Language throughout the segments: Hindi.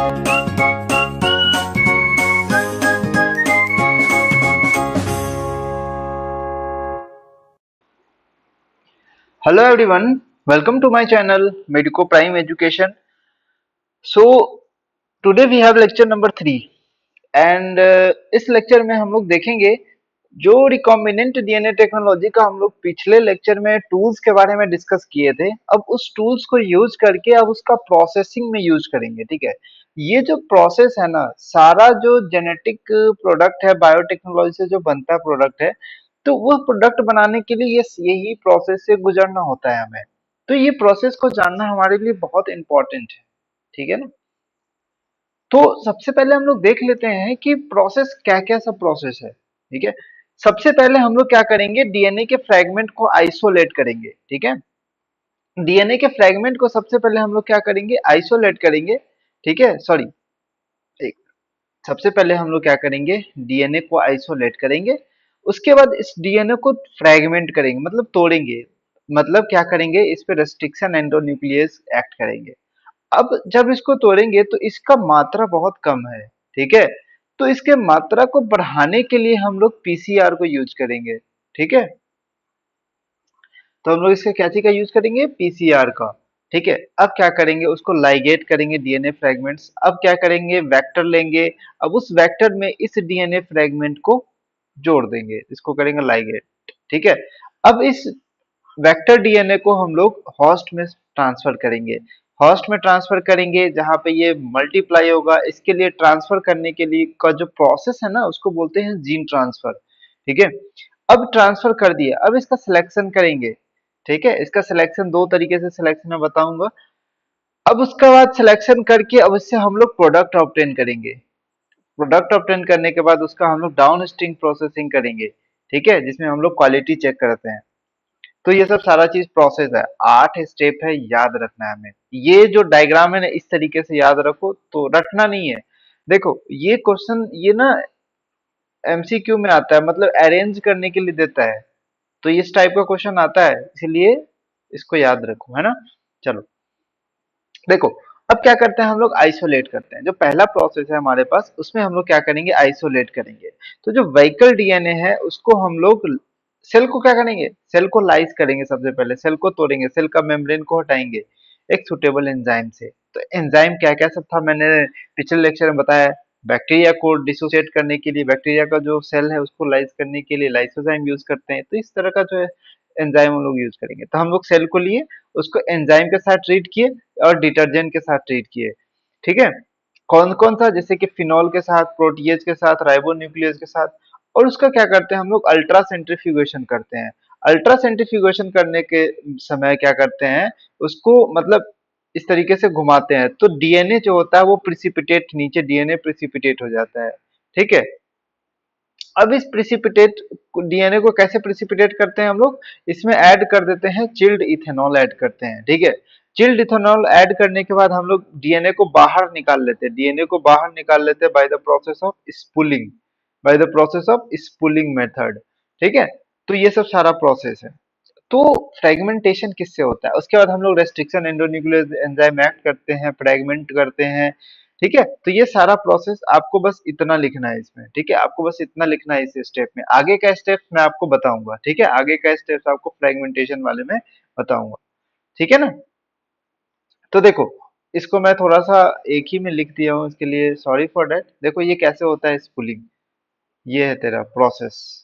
Hello everyone, welcome to my channel Medico Prime Education. So today we have lecture number 3 and इस लेक्चर में हम लोग देखेंगे जो रिकॉम्बिनेंट डीएनए टेक्नोलॉजी का हम लोग पिछले लेक्चर में टूल्स के बारे में डिस्कस किए थे। अब उस टूल्स को यूज करके अब उसका प्रोसेसिंग में यूज करेंगे। ठीक है, ये जो प्रोसेस है ना, सारा जो जेनेटिक प्रोडक्ट है बायोटेक्नोलॉजी से जो बनता है प्रोडक्ट है, तो वो प्रोडक्ट बनाने के लिए यही प्रोसेस से गुजरना होता है हमें। तो ये प्रोसेस को जानना हमारे लिए बहुत इंपॉर्टेंट है। ठीक है ना। तो सबसे पहले हम लोग देख लेते हैं कि प्रोसेस क्या क्या सब प्रोसेस है। ठीक है, सबसे पहले हम लोग क्या करेंगे, डीएनए के फ्रेगमेंट को आइसोलेट करेंगे। ठीक है, डीएनए के फ्रेगमेंट को सबसे पहले हम लोग क्या करेंगे, आइसोलेट करेंगे। ठीक है, सॉरी, एक सबसे पहले हम लोग क्या करेंगे, डीएनए को आइसोलेट करेंगे। उसके बाद इस डीएनए को फ्रेगमेंट करेंगे, मतलब तोड़ेंगे। मतलब क्या करेंगे, इस पे रेस्ट्रिक्शन एंडोन्यूक्लियस एक्ट करेंगे। अब जब इसको तोड़ेंगे तो इसका मात्रा बहुत कम है। ठीक है, तो इसके मात्रा को बढ़ाने के लिए हम लोग पीसीआर को यूज करेंगे। ठीक है, तो हम लोग इसका क्या चीज का यूज करेंगे, पीसीआर का। ठीक है, अब क्या करेंगे, उसको लाइगेट करेंगे डीएनए फ्रेगमेंट्स। अब क्या करेंगे, वेक्टर लेंगे। अब उस वेक्टर में इस डीएनए फ्रेगमेंट को जोड़ देंगे, इसको करेंगे लाइगेट। ठीक है, अब इस वेक्टर डीएनए को हम लोग होस्ट में ट्रांसफर करेंगे। होस्ट में ट्रांसफर करेंगे जहां पे ये मल्टीप्लाई होगा। इसके लिए ट्रांसफर करने के लिए का जो प्रोसेस है ना, उसको बोलते हैं जीन ट्रांसफर। ठीक है, अब ट्रांसफर कर दिया, अब इसका सिलेक्शन करेंगे। ठीक है, इसका सिलेक्शन दो तरीके से सिलेक्शन मैं बताऊंगा। अब उसके बाद सिलेक्शन करके अब इससे हम लोग प्रोडक्ट ऑब्टेन करेंगे। प्रोडक्ट ऑब्टेन करने के बाद उसका हम लोग डाउन स्ट्रीम प्रोसेसिंग करेंगे। ठीक है, जिसमें हम लोग क्वालिटी चेक करते हैं। तो ये सब सारा चीज प्रोसेस है, 8 स्टेप है, याद रखना है हमें। ये जो डायग्राम है ना, इस तरीके से याद रखो, तो रटना नहीं है। देखो ये क्वेश्चन ये ना एमसीक्यू में आता है, मतलब अरेंज करने के लिए देता है। तो इस टाइप का क्वेश्चन आता है, इसलिए इसको याद रखो, है ना। चलो देखो, अब क्या करते हैं हम लोग, आइसोलेट करते हैं। जो पहला प्रोसेस है हमारे पास, उसमें हम लोग क्या करेंगे, आइसोलेट करेंगे। तो जो व्हीकल डीएनए है उसको हम लोग सेल को क्या करेंगे, सेल को लाइस करेंगे। सबसे पहले सेल को तोड़ेंगे, सेल का मेम्ब्रेन को हटाएंगे एक सुटेबल एंजाइम से। तो एंजाइम क्या क्या सब था मैंने पिछले लेक्चर में बताया। बैक्टीरिया को डिसोसिएट करने के लिए, बैक्टीरिया का जो सेल है उसको लाइस करने के लिए लाइसोजाइम यूज करते हैं। तो इस तरह का जो है एंजाइम हम लोग यूज करेंगे। तो हम लोग सेल को लिए, उसको एंजाइम के साथ ट्रीट किए और डिटर्जेंट के साथ ट्रीट किए। ठीक है, कौन कौन सा, जैसे कि फिनॉल के साथ, प्रोटीएज के साथ, राइबोन्यूक्लियस के साथ। और उसका क्या करते हैं हम लोग, अल्ट्रा सेंट्रीफ्यूगेशन करते हैं। अल्ट्रा सेंट्रीफ्यूगेशन करने के समय क्या करते हैं, उसको मतलब इस तरीके से घुमाते हैं, तो डीएनए जो होता है वो प्रिसिपिटेट, नीचे डीएनए प्रिसिपिटेट हो जाता है। ठीक है, अब इस प्रिसिपिटेट डीएनए को कैसे प्रिसिपिटेट करते हैं हम लोग, इसमें ऐड कर देते हैं चिल्ड इथेनॉल, ऐड करते हैं। ठीक है, चिल्ड इथेनॉल ऐड करने के बाद हम लोग डीएनए को बाहर निकाल लेते हैं, डीएनए को बाहर निकाल लेते हैं by the process of spooling, by the process of spooling method. ठीक है, तो ये सब सारा प्रोसेस है। तो फ्रेगमेंटेशन किससे होता है, उसके बाद हम लोग रेस्ट्रिक्शन एंडोन्यूक्लियस एंजाइम एक्ट करते हैं, फ्रेगमेंट करते हैं। ठीक है, तो ये सारा प्रोसेस आपको बस इतना लिखना है इसमें। ठीक है, आपको बस इतना लिखना है इस स्टेप में। आगे का स्टेप मैं आपको बताऊंगा। ठीक है, आगे का स्टेप आपको फ्रेगमेंटेशन वाले में बताऊंगा। ठीक है ना। तो देखो, इसको मैं थोड़ा सा एक ही में लिख दिया हूँ, इसके लिए सॉरी फॉर दैट। देखो ये कैसे होता है स्पूलिंग, ये है तेरा process.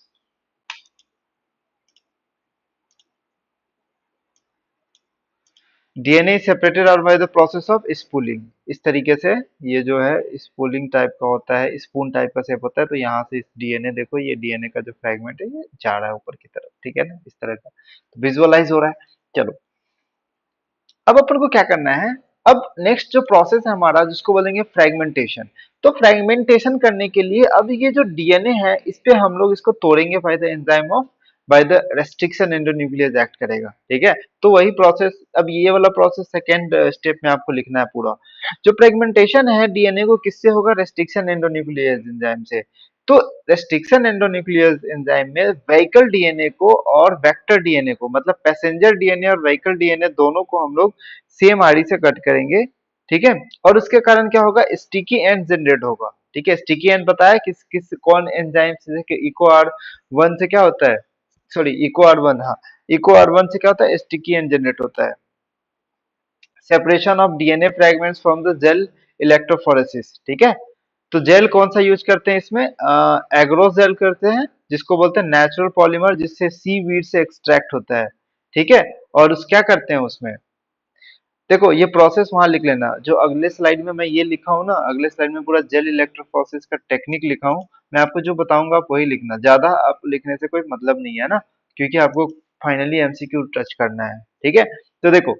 DNA separated out by the process of spooling. इस तरीके से ये जो है स्पूलिंग टाइप का होता है, स्पून टाइप का शेप होता है। तो यहाँ से इस डीएनए, देखो ये डीएनए का जो फ्रेगमेंट है ये जा रहा है ऊपर की तरफ। ठीक है ना, इस तरह का तो विजुअलाइज हो रहा है। चलो, अब अपन को क्या करना है, अब नेक्स्ट जो प्रोसेस है हमारा, जिसको बोलेंगे फ्रेगमेंटेशन। तो फ्रेगमेंटेशन करने के लिए अब ये जो डीएनए है, इस पे हम लोग इसको तोड़ेंगे by the enzyme of, by the restriction endonuclease act करेगा। ठीक है, तो वही प्रोसेस, अब ये वाला प्रोसेस सेकेंड स्टेप में आपको लिखना है पूरा। जो फ्रेगमेंटेशन है डीएनए को किससे होगा, रेस्ट्रिक्शन एंडोन्यूक्लियस एंजाइम से। तो रेस्ट्रिक्शन एंडोन्यूक्लियस एंजाइम में व्हीकल डीएनए को और वेक्टर डीएनए को, मतलब पैसेंजर डीएनए और व्हीकल डीएनए दोनों को हम लोग सेम आरी से कट करेंगे। ठीक है। और उसके कारण क्या होगा, स्टिकी एंड जनरेट होगा। ठीक है, स्टिकी एंड पता है किस किस कौन एंजाइम से, इको आर वन से क्या होता है, सॉरी इको आर वन, हाँ इको आर वन से क्या होता है, स्टिकी एंड जनरेट होता है। Separation of DNA fragments from the gel electrophoresis. ठीक है, तो जेल कौन सा यूज करते हैं इसमें, एग्रोस जेल करते हैं, जिसको बोलते हैं नेचुरल पॉलीमर, जिससे सी वीड से एक्सट्रैक्ट होता है। ठीक है, और उस क्या करते हैं उसमें, देखो ये प्रोसेस वहां लिख लेना, जो अगले स्लाइड में मैं ये लिखा हूँ ना, अगले स्लाइड में पूरा जेल इलेक्ट्रोफोरेसिस का टेक्निक लिखा हूँ, मैं आपको जो बताऊंगा आप वही लिखना, ज्यादा आप लिखने से कोई मतलब नहीं है ना, क्योंकि आपको फाइनली एमसीक्यू टच करना है। ठीक है, तो देखो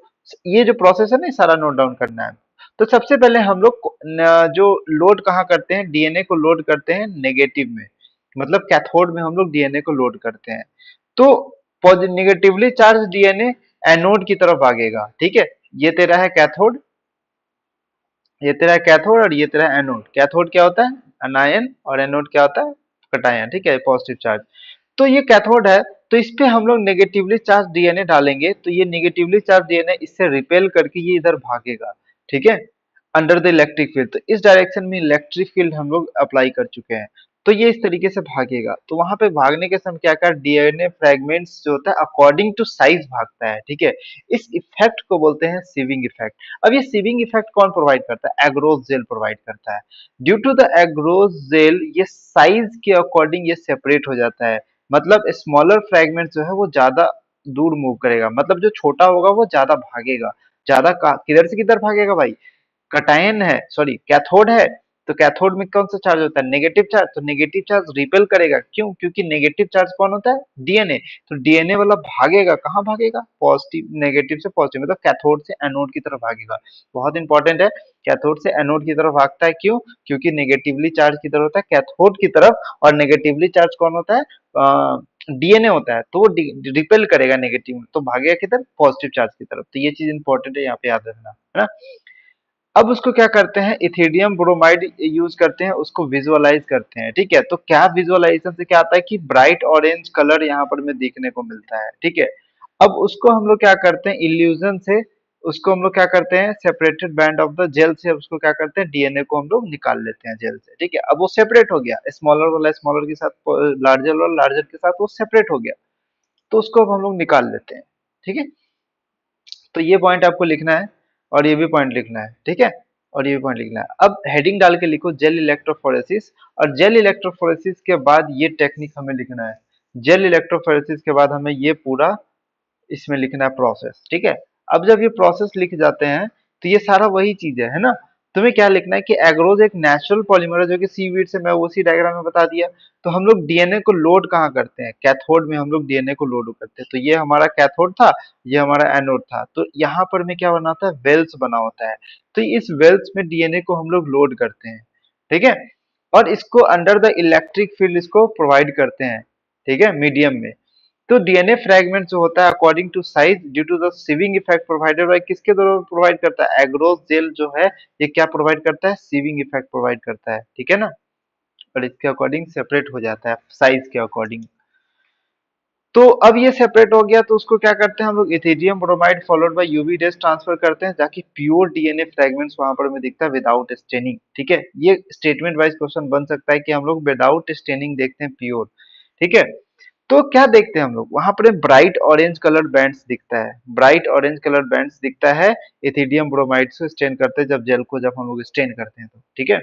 ये जो प्रोसेस है ना, ये सारा नोट डाउन करना है। तो सबसे पहले हम लोग जो लोड कहाँ करते हैं, डीएनए को लोड करते हैं नेगेटिव में, मतलब कैथोड में हम लोग डीएनए को लोड करते हैं। तो नेगेटिवली चार्ज डीएनए एनोड की तरफ भागेगा। ठीक है, ये तेरा है कैथोड, ये तेरा है कैथोड, और ये तेरा है एनोड। कैथोड क्या होता है, अनायन, और एनोड क्या होता है, कटायन। ठीक है, पॉजिटिव चार्ज। तो ये कैथोड है, तो इस पे हम लोग नेगेटिवली चार्ज डीएनए डालेंगे, तो ये नेगेटिवली चार्ज डीएनए इससे रिपेल करके ये इधर भागेगा। ठीक है, अंडर द इलेक्ट्रिक फील्ड, तो इस डायरेक्शन में इलेक्ट्रिक फील्ड हम लोग अप्लाई कर चुके हैं, तो ये इस तरीके से भागेगा। तो वहां पे भागने के समय क्या कर, डीएनए फ्रेगमेंट्स जो होता है अकॉर्डिंग टू साइज भागता है। ठीक है, इस इफेक्ट को बोलते हैं सीविंग इफेक्ट। अब ये सीविंग इफेक्ट कौन प्रोवाइड करता है, एग्रोस जेल प्रोवाइड करता है। Due to the agarose gel ये साइज के अकॉर्डिंग ये सेपरेट हो जाता है, मतलब स्मॉलर फ्रेगमेंट जो है वो ज्यादा दूर मूव करेगा, मतलब जो छोटा होगा वो ज्यादा भागेगा। ज्यादा किधर से किधर भागेगा भाई, कटायन है, सॉरी कैथोड है, तो कैथोड में कौन सा चार्ज होता है, नेगेटिव चार्ज, तो नेगेटिव चार्ज रिपेल करेगा। क्यों, क्योंकि नेगेटिव चार्ज कौन होता है, डीएनए। तो डीएनए वाला भागेगा, कहाँ भागेगा, पॉजिटिव, नेगेटिव से पॉजिटिव, मतलब कैथोड से एनोड की तरफ भागेगा। बहुत इंपॉर्टेंट है, कैथोड से एनोड की तरफ भागता है, क्यों, क्योंकि नेगेटिवली चार्ज किधर होता है, कैथोड की तरफ, और नेगेटिवली चार्ज कौन होता है, डीएनए होता है, तो वो रिपेल करेगा नेगेटिव, तो भागेगा किधर, पॉजिटिव चार्ज की तरफ। तो ये चीज इंपॉर्टेंट है, यहाँ पे याद रखना है ना। अब उसको क्या करते हैं, इथिडियम ब्रोमाइड यूज करते हैं, उसको विजुअलाइज करते हैं। ठीक है, तो क्या विजुअलाइजेशन से क्या आता है कि ब्राइट ऑरेंज कलर यहाँ पर में देखने को मिलता है। ठीक है, अब उसको हम लोग क्या करते हैं, इल्यूजन से उसको हम लोग क्या करते हैं, separated band of the gel से उसको क्या करते हैं, डीएनए को हम लोग निकाल लेते हैं जेल से। ठीक है, अब वो सेपरेट हो गया, स्मॉलर वाला स्मॉलर के साथ, लार्जर वाला लार्जर के साथ वो सेपरेट हो गया, तो उसको अब हम लोग निकाल लेते हैं। ठीक है, तो ये पॉइंट आपको लिखना है, और ये भी पॉइंट लिखना है। ठीक है, और ये भी पॉइंट लिखना है। अब हेडिंग डाल के लिखो जेल इलेक्ट्रोफोरेसिस, और जेल इलेक्ट्रोफोरेसिस के बाद ये टेक्निक हमें लिखना है। जेल इलेक्ट्रोफोरेसिस के बाद हमें ये पूरा इसमें लिखना है प्रोसेस। ठीक है, अब जब ये प्रोसेस लिख जाते हैं, तो ये सारा वही चीज है ना। तुम्हें क्या लिखना है कि एग्रोज एक नेचुरल पॉलीमर है, जो कि सीवीड से मैं उसी डायग्राम में बता दिया। तो हम लोग डीएनए को लोड कहाँ करते हैं, कैथोड में हम लोग डीएनए को लोड करते हैं। तो ये हमारा कैथोड था, ये हमारा एनोड था, तो यहाँ पर में क्या बना होता है, वेल्स बना होता है। तो इस वेल्स में डीएनए को हम लोग लोड करते हैं। ठीक है, और इसको अंडर द इलेक्ट्रिक फील्ड इसको प्रोवाइड करते हैं। ठीक है, मीडियम में। तो डीएनए फ्रेगमेंट जो होता है according to size due to the sieving effect provided by, किसके द्वारा प्रोवाइड करता है, एग्रोस जेल जो है ये क्या प्रोवाइड करता है, सीविंग इफेक्ट प्रोवाइड करता है। ठीक है ना, और इसके अकॉर्डिंग सेपरेट हो जाता है साइज के अकॉर्डिंग। तो अब ये सेपरेट हो गया, तो उसको क्या करते हैं हम लोग, ethidium bromide followed by UV rays transfer करते हैं, ताकि प्योर डीएनए फ्रेगमेंट्स वहां पर हमें दिखता है विदाउट स्टेनिंग। ठीक है, ये स्टेटमेंट वाइज क्वेश्चन बन सकता है कि हम लोग विदाउट स्टेनिंग देखते हैं प्योर। ठीक है, तो क्या देखते हैं हम लोग, वहां पर ब्राइट ऑरेंज कलर बैंड्स दिखता है, ब्राइट ऑरेंज कलर बैंड्स दिखता है, इथिडियम ब्रोमाइड से स्टेन करते हैं, जब जेल को जब हम लोग स्टेन करते हैं तो। ठीक है,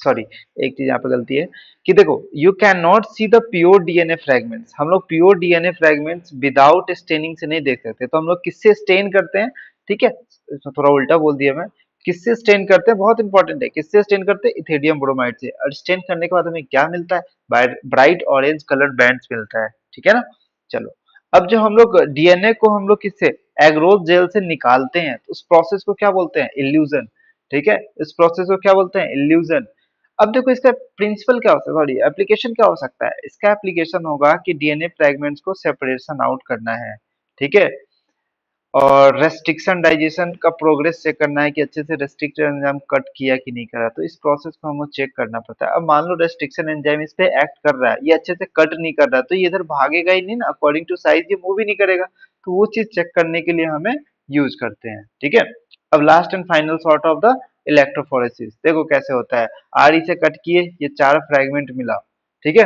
सॉरी, एक चीज यहाँ पे गलती है कि देखो, you can not see the pure DNA fragments, हम लोग pure DNA fragments without staining से नहीं देख सकते, तो हम लोग किससे स्टेन करते हैं। ठीक है, इसमें थोड़ा उल्टा बोल दिया मैं, किससे स्टेन करते हैं, बहुत इंपॉर्टेंट है, किससे स्टेन करते हैं, इथेडियम ब्रोमाइड से, और स्टेन करने के बाद हमें क्या मिलता है, ब्राइट ऑरेंज कलर्ड बैंड्स मिलता है। ठीक है ना, चलो, अब जो हम लोग डीएनए को हम लोग किससे, एग्रोस जेल से निकालते हैं, तो उस प्रोसेस को क्या बोलते हैं, इल्यूजन। ठीक है, इस प्रोसेस को क्या बोलते हैं, इल्यूजन। अब देखो इसका प्रिंसिपल क्या हो सकता है, सॉरी एप्लीकेशन क्या हो सकता है, इसका एप्लीकेशन होगा कि डीएनए फ्रेगमेंट्स को सेपरेशन आउट करना है। ठीक है, और रेस्ट्रिक्शन डाइजेशन का प्रोग्रेस चेक करना है कि अच्छे से रेस्ट्रिक्टेड एंजाइम कट किया कि नहीं करा, तो इस प्रोसेस को हमको चेक करना पड़ता है। अब मान लो रेस्ट्रिक्शन एंजाइम इस पे एक्ट कर रहा है, ये अच्छे से कट नहीं कर रहा, तो ये इधर भागेगा ही नहीं ना, अकॉर्डिंग टू साइज ये मूव ही नहीं करेगा। तो वो चीज चेक करने के लिए हमें यूज करते हैं। ठीक है, अब last and final sort of the electrophoresis देखो कैसे होता है। आर से कट किए, ये 4 फ्रैगमेंट मिला। ठीक है,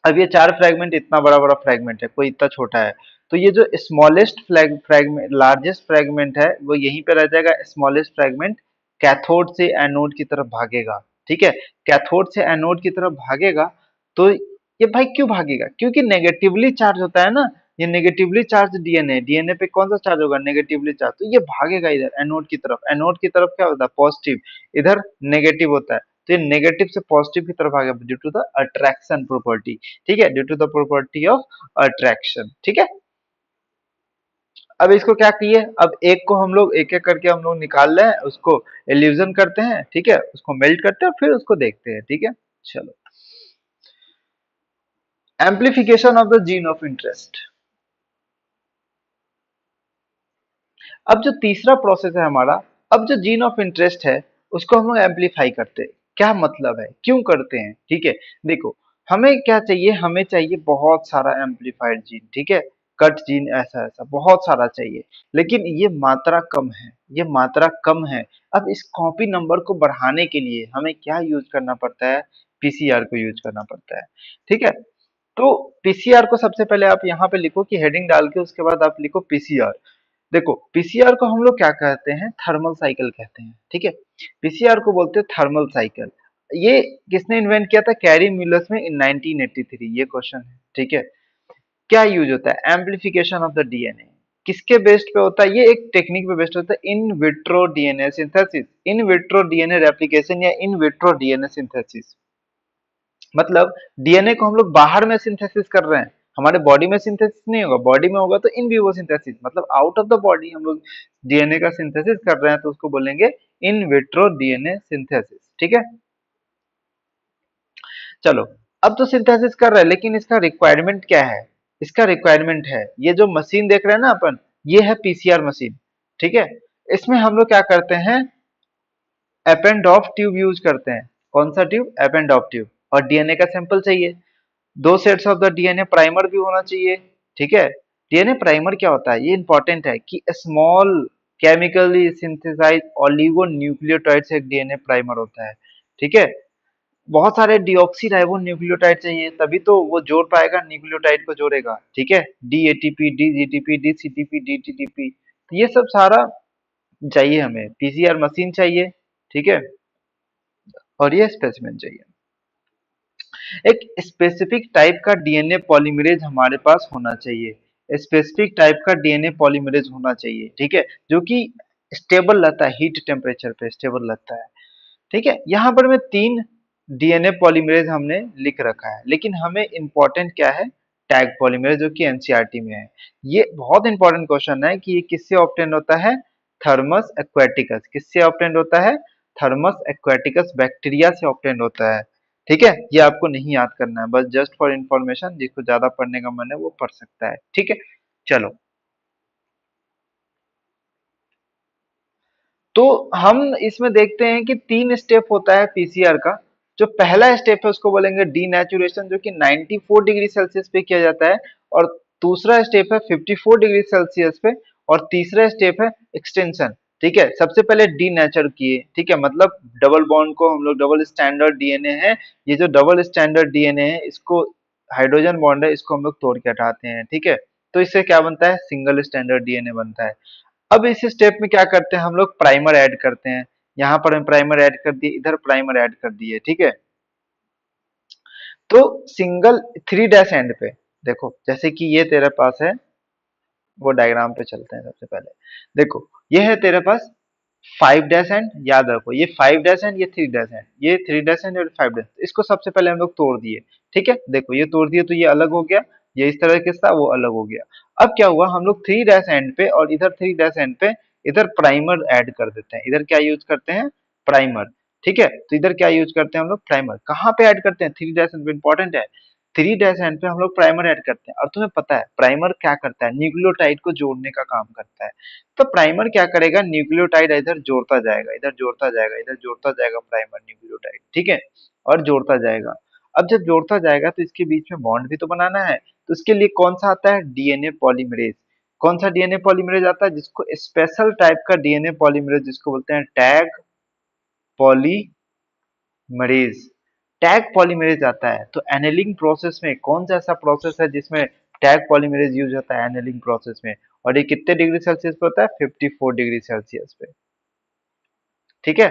अब ये 4 फ्रैगमेंट इतना बड़ा बड़ा फ्रैगमेंट है, कोई इतना छोटा है, तो ये जो स्मॉलेस्ट फ्रैगमेंट लार्जेस्ट फ्रैगमेंट है वो यहीं पे रह जाएगा। स्मॉलेस्ट फ्रैगमेंट कैथोड से एनोड की तरफ भागेगा। ठीक है, कैथोड से एनोड की तरफ भागेगा, तो ये भाई क्यों भागेगा? क्योंकि नेगेटिवली चार्ज होता है ना, ये नेगेटिवली चार्ज डीएनए, डीएनए पे कौन सा चार्ज होगा? नेगेटिवली चार्ज, तो ये भागेगा इधर एनोड की तरफ। एनोड की तरफ क्या होता है? पॉजिटिव, इधर नेगेटिव होता है, तो ये नेगेटिव से पॉजिटिव की तरफ भागेगा due to the attraction property. ठीक है, due to the property of attraction. ठीक है, अब इसको क्या किए, अब एक को हम लोग एक एक करके हम लोग निकाल रहे हैं, उसको इल्यूजन करते हैं। ठीक है, उसको मेल्ट करते हैं, फिर उसको देखते हैं। ठीक है, चलो, amplification of the gene of interest. अब जो तीसरा प्रोसेस है हमारा, अब जो जीन ऑफ इंटरेस्ट है उसको हम लोग एम्पलीफाई करते हैं। क्या मतलब है, क्यों करते हैं? ठीक है, देखो, हमें क्या चाहिए? हमें चाहिए बहुत सारा एम्पलीफाइड जीन। ठीक है, कट जीन, ऐसा ऐसा बहुत सारा चाहिए, लेकिन ये मात्रा कम है, ये मात्रा कम है। अब इस कॉपी नंबर को बढ़ाने के लिए हमें क्या यूज करना पड़ता है? पीसीआर को यूज करना पड़ता है। ठीक है, तो पीसीआर को सबसे पहले आप यहाँ पे लिखो कि हेडिंग डाल के उसके बाद आप लिखो पीसीआर। देखो, पीसीआर को हम लोग क्या कहते हैं? थर्मल साइकिल कहते हैं। ठीक है, पीसीआर को बोलते हैं थर्मल साइकिल। ये किसने इन्वेंट किया था? कैरी म्यूलर में इन 1983, ये क्वेश्चन है। ठीक है, क्या यूज होता है? Amplification of the DNA. किसके बेस्ड पे होता है? ये एक टेक्निक पे बेस्ड होता है, in vitro DNA synthesis. In vitro DNA replication या इन विट्रो डीएनए सिंथेसिस, मतलब डीएनए को हम लोग बाहर में सिंथेसिस कर रहे हैं, हमारे बॉडी में सिंथेसिस नहीं होगा, बॉडी में होगा तो इन विवो सिंथेसिस, मतलब आउट ऑफ द बॉडी हम लोग डीएनए का सिंथेसिस कर रहे हैं, तो उसको बोलेंगे इन विट्रो डीएनए सिंथेसिस। ठीक है, चलो, अब तो सिंथेसिस कर रहे हैं, लेकिन इसका रिक्वायरमेंट क्या है? इसका रिक्वायरमेंट है, ये जो मशीन देख रहे हैं ना अपन, ये है पीसीआर मशीन। ठीक है, इसमें हम लोग क्या करते हैं? एपेंडॉफ ट्यूब यूज करते हैं। कौन सा ट्यूब? एपेंडॉफ ट्यूब। और डीएनए का सैंपल चाहिए, 2 sets of the DNA primer भी होना चाहिए। ठीक है, डीएनए प्राइमर क्या होता है? ये इंपॉर्टेंट है कि small chemically synthesize oligonucleotide से एक डीएनए प्राइमर होता है। ठीक है, बहुत सारे डीऑक्सी राइबो न्यूक्लियोटाइड चाहिए, तभी तो वो जोड़ पाएगा, न्यूक्लियोटाइड को जोड़ेगा। ठीक है, D ATP, D GTP, D CTP, D TTP, तो ये सब सारा चाहिए हमें। पीसीआर मशीन चाहिए। ठीक है, और ये स्पेसिमेन चाहिए। एक स्पेसिफिक टाइप का डीएनए पॉलीमरेज हमारे पास होना चाहिए। स्पेसिफिक टाइप का डीएनए पॉलीमरेज होना चाहिए। ठीक है, जो कि स्टेबल रहता है, हीट टेम्परेचर पे स्टेबल रहता है। ठीक है, यहाँ पर मैं 3 डीएनए पॉलीमरेज हमने लिख रखा है, लेकिन हमें इम्पोर्टेंट क्या है? टैग पॉलीमरेज, जो कि एनसीईआरटी में है। ये बहुत इंपॉर्टेंट क्वेश्चन है कि ये किससे ऑब्टेन होता है? Thermus aquaticus. किससे ऑब्टेन होता है? थर्मस एक्वेटिकस बैक्टीरिया से ऑब्टेन होता है। ठीक है, ये आपको नहीं याद करना है, बस जस्ट फॉर इंफॉर्मेशन, जिसको ज्यादा पढ़ने का मन है वो पढ़ सकता है। ठीक है, चलो, तो हम इसमें देखते हैं कि 3 स्टेप होता है पीसीआर का। जो पहला स्टेप है उसको बोलेंगे डीनेचुरेशन, जो कि 94 डिग्री सेल्सियस पे किया जाता है, और दूसरा स्टेप है 54 डिग्री सेल्सियस पे, और तीसरा स्टेप है एक्सटेंशन। ठीक है, सबसे पहले डीनेचर किए। ठीक है, मतलब डबल बॉन्ड को हम लोग, डबल स्टैंडर्ड डीएनए है, ये जो डबल स्टैंडर्ड डीएनए है, इसको हाइड्रोजन बॉन्ड है, इसको हम लोग तोड़ के हटाते हैं। ठीक है, तो इससे क्या बनता है? सिंगल स्टैंडर्ड डीएनए बनता है। अब इस स्टेप में क्या करते हैं? हम लोग प्राइमर ऐड करते हैं। यहाँ पर हम प्राइमर ऐड कर दिए, इधर प्राइमर ऐड कर दिए। ठीक है, तो सिंगल 3 डैश एंड पे देखो, जैसे कि ये तेरे पास है, वो डायग्राम पे चलते हैं। सबसे पहले देखो, ये है तेरे पास 5 डैश एंड, याद रखो, ये 5 डैश एंड, ये 3 डैश एंड, ये 3 डैश एंड और 5 डैश, इसको सबसे पहले हम लोग तोड़ दिए। ठीक है, देखो ये तोड़ दिए तो ये अलग हो गया, ये इस तरह के था, वो अलग हो गया। अब क्या हुआ? हम लोग 3 डैश एंड पे और इधर 3 डैश एंड पे इधर प्राइमर ऐड कर देते हैं। इधर क्या यूज करते हैं? प्राइमर। ठीक है, तो इधर क्या यूज करते हैं हम लोग? प्राइमर। कहाँ पे ऐड करते हैं? 3 डैश एंड पे, इंपॉर्टेंट है। 3 डैश एंड पे हम लोग प्राइमर ऐड करते हैं, और तुम्हें पता है प्राइमर क्या करता है? न्यूक्लियोटाइड को जोड़ने का काम करता है। तो प्राइमर क्या करेगा? न्यूक्लियोटाइड इधर जोड़ता जाएगा, इधर जोड़ता जाएगा, इधर जोड़ता जाएगा प्राइमर न्यूक्लियोटाइड। ठीक है, और जोड़ता जाएगा। अब जब जोड़ता जाएगा तो इसके बीच में बॉन्ड भी तो बनाना है, तो इसके लिए कौन सा आता है? DNA polymerase. कौन सा डीएनए पॉलीमरेज आता है? जिसको स्पेशल टाइप का डीएनए पॉलीमरेज जिसको बोलते हैं टैग पॉलीमरेज। टैग पॉलीमरेज आता है। तो एनेलिंग प्रोसेस में कौन सा ऐसा प्रोसेस है जिसमें टैग पॉलीमरेज यूज होता है एनेलिंग प्रोसेस में? और ये कितने डिग्री सेल्सियस पे होता है? 54 डिग्री सेल्सियस पे। ठीक है।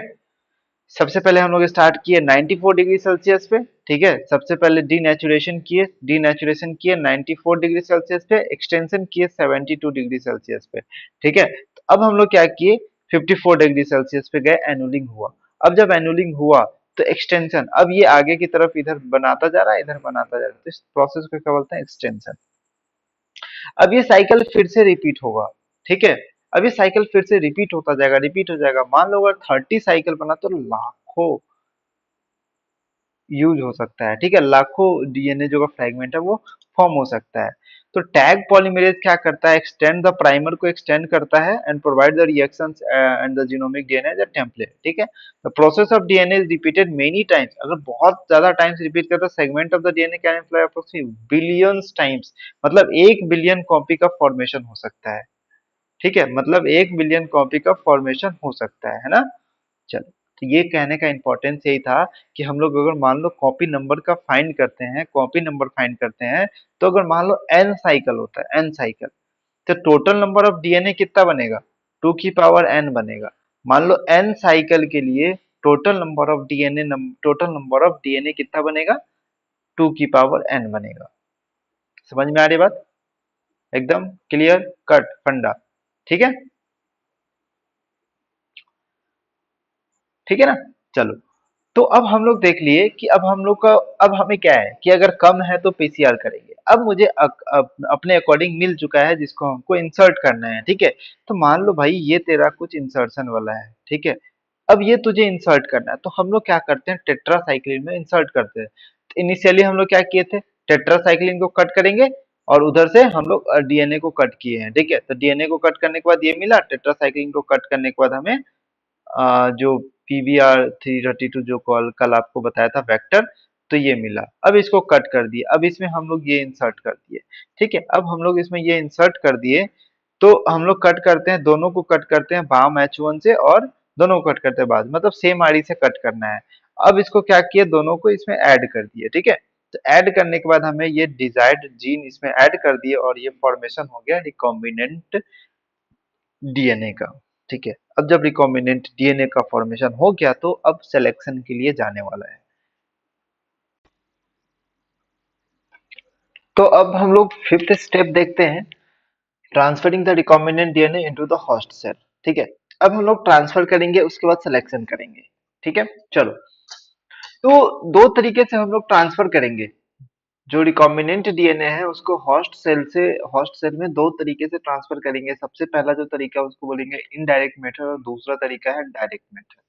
सबसे पहले हम लोग स्टार्ट किए 94 डिग्री सेल्सियस पे। ठीक है। सबसे पहले डीनेचुरेशन किए 94 डिग्री सेल्सियस पे, एक्सटेंशन किए 72 डिग्री सेल्सियस पे। ठीक है। तो अब हम लोग क्या किए, 54 डिग्री सेल्सियस पे गए, एनुलिंग हुआ। अब जब एनुलिंग हुआ तो एक्सटेंशन, अब ये आगे की तरफ इधर बनाता जा रहा है, इधर बनाता जा रहा है, तो इस प्रोसेस को क्या बोलते हैं? एक्सटेंशन। अब ये साइकिल फिर से रिपीट होगा। ठीक है। अब ये साइकिल फिर से रिपीट हो जाएगा। मान लो अगर 30 साइकिल बना तो लाखों यूज हो सकता है। ठीक है। लाखों डीएनए जो का फ्रेगमेंट है वो फॉर्म हो सकता है। तो टैग पॉलीमरेज क्या करता है? एक्सटेंड द प्राइमर को एक्सटेंड करता है and provide the reactions and the genomic DNA as a template. ठीक है। The process of DNA is repeated many times. अगर बहुत ज्यादा टाइम्स रिपीट करता है, segment of the DNA can imply approximately billions times. मतलब 1 बिलियन कॉपी का फॉर्मेशन हो सकता है। ठीक है। मतलब 1 बिलियन कॉपी का फॉर्मेशन हो सकता है ना? चलो। तो ये कहने का इम्पोर्टेंस यही था कि हम लोग अगर मान लो कॉपी नंबर फाइंड करते हैं, तो अगर मान लो एन साइकिल होता है, एन साइकिल, तो टोटल नंबर ऑफ डीएनए कितना बनेगा? 2 की पावर n बनेगा। मान लो एन साइकिल के लिए टोटल नंबर ऑफ डीएनए कितना बनेगा? 2 की पावर n बनेगा। समझ में आ रही बात? एकदम क्लियर कट फंडा। ठीक है। ठीक है ना? चलो। तो अब हम लोग देख लिए कि अब हम लोग का, अब हमें क्या है कि अगर कम है तो पीसीआर करेंगे। अब मुझे अपने अकॉर्डिंग मिल चुका है जिसको हमको इंसर्ट करना है। ठीक है। तो मान लो भाई ये तेरा कुछ इंसर्शन वाला है। ठीक है। अब ये तुझे इंसर्ट करना है तो हम लोग क्या करते हैं, टेट्रासाइक्लिन में इंसर्ट करते हैं। तो इनिशियली हम लोग क्या किए थे, टेट्रासाइक्लिन को कट करेंगे और उधर से हम लोग डीएनए को कट किए हैं। ठीक है। तो डीएनए को कट करने के बाद ये मिला, टेट्रासाइक्लिन को कट करने के बाद हमें जो PBR332 जो कल आपको बताया था वेक्टर, तो ये मिला। अब इसको कट कर दिए, अब इसमें हम लोग ये इंसर्ट कर दिए। ठीक है। अब हम लोग इसमें ये इंसर्ट कर दिए, तो हम लोग कट करते हैं, दोनों को कट करते हैं बाम H1 से, और दोनों को कट करते हैं बाद, मतलब सेम आरी से कट करना है। अब इसको क्या किए, दोनों को इसमें ऐड कर दिए। ठीक है। तो ऐड करने के बाद हमें ये डिजायर्ड जीन इसमें ऐड कर दिए और ये फॉर्मेशन हो गया रिकॉम्बिनेंट डीएनए का। ठीक है। अब जब रिकॉम्बिनेंट डीएनए का फॉर्मेशन हो गया तो अब सिलेक्शन के लिए जाने वाला है। तो अब हम लोग फिफ्थ स्टेप देखते हैं, transferring the recombinant DNA into the host cell. ठीक है। अब हम लोग ट्रांसफर करेंगे, उसके बाद सिलेक्शन करेंगे। ठीक है। चलो। तो दो तरीके से हम लोग ट्रांसफर करेंगे। जो रिकॉम्बिनेंट डीएनए है उसको होस्ट सेल में दो तरीके से ट्रांसफर करेंगे। सबसे पहला जो तरीका है उसको बोलेंगे इनडायरेक्ट मेथड, और दूसरा तरीका है डायरेक्ट मेथड।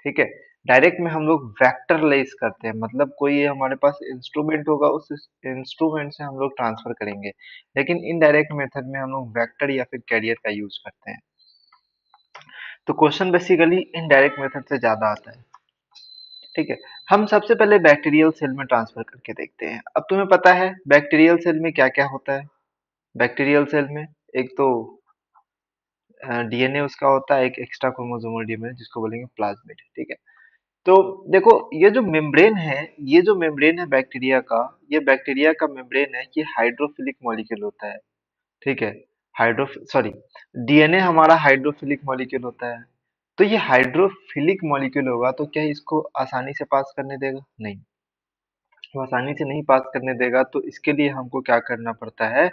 ठीक है। डायरेक्ट में हम लोग वेक्टर लेस करते हैं, मतलब कोई हमारे पास इंस्ट्रूमेंट होगा, उस इंस्ट्रूमेंट से हम लोग ट्रांसफर करेंगे। लेकिन इनडायरेक्ट मेथड में हम लोग वेक्टर या फिर कैरियर का यूज करते हैं। तो क्वेश्चन बेसिकली इनडायरेक्ट मेथड से ज्यादा आता है। ठीक है। हम सबसे पहले बैक्टीरियल सेल में ट्रांसफर करके देखते हैं। अब तुम्हें पता है बैक्टीरियल सेल में क्या क्या होता है। बैक्टीरियल सेल में एक तो डीएनए उसका होता है, एक एक्स्ट्रा क्रोमोसोमल डीएनए जिसको बोलेंगे प्लाज्मिड। ठीक है। तो देखो, ये जो मेम्ब्रेन है बैक्टीरिया का, ये बैक्टीरिया का मेम्ब्रेन है, ये हाइड्रोफिलिक मॉलिक्यूल होता है। ठीक है। हाइड्रो सॉरी डीएनए हमारा हाइड्रोफिलिक मॉलिक्यूल होता है। तो ये हाइड्रोफिलिक मॉलिक्यूल होगा तो क्या इसको आसानी से पास करने देगा? नहीं, वो आसानी से नहीं पास करने देगा। तो इसके लिए हमको क्या करना पड़ता है,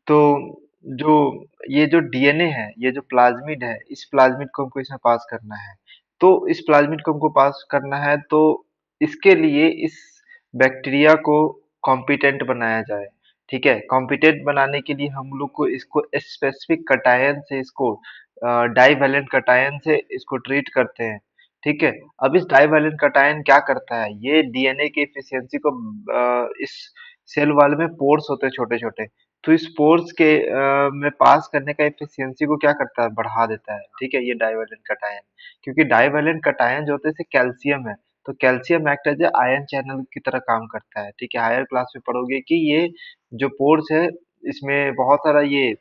तो जो ये जो डीएनए है, ये जो प्लाज्मिड है, इस प्लाज्मिड को हमको इसमें पास करना है। तो इस प्लाज्मिड को हमको पास करना है, तो इसके लिए इस बैक्टीरिया को कॉम्पिटेंट बनाया जाए। ठीक है। कॉम्पिटेंट बनाने के लिए हम लोग को इसको स्पेसिफिक कटायन से, इसको डाइवैलेंट कटायन से इसको ट्रीट करते हैं। ठीक है। अब इस डाइवैलेंट कटायन क्या करता है, ये डीएनए की एफिशिएंसी को इस सेल वॉल में पोर्स होते हैं छोटे छोटे, तो इस पोर्स के में पास करने का एफिशिएंसी को क्या करता है, बढ़ा देता है। ठीक है। ये डाइवैलेंट कटायन, क्योंकि डाइवैलेंट कटायन जो होते हैं जैसे कैल्शियम है, तो calcium act as ion channel की तरह काम करता है। ठीक है। हायर क्लास में पढ़ोगे कि ये जो पोर्स है, इसमें बहुत सारा ये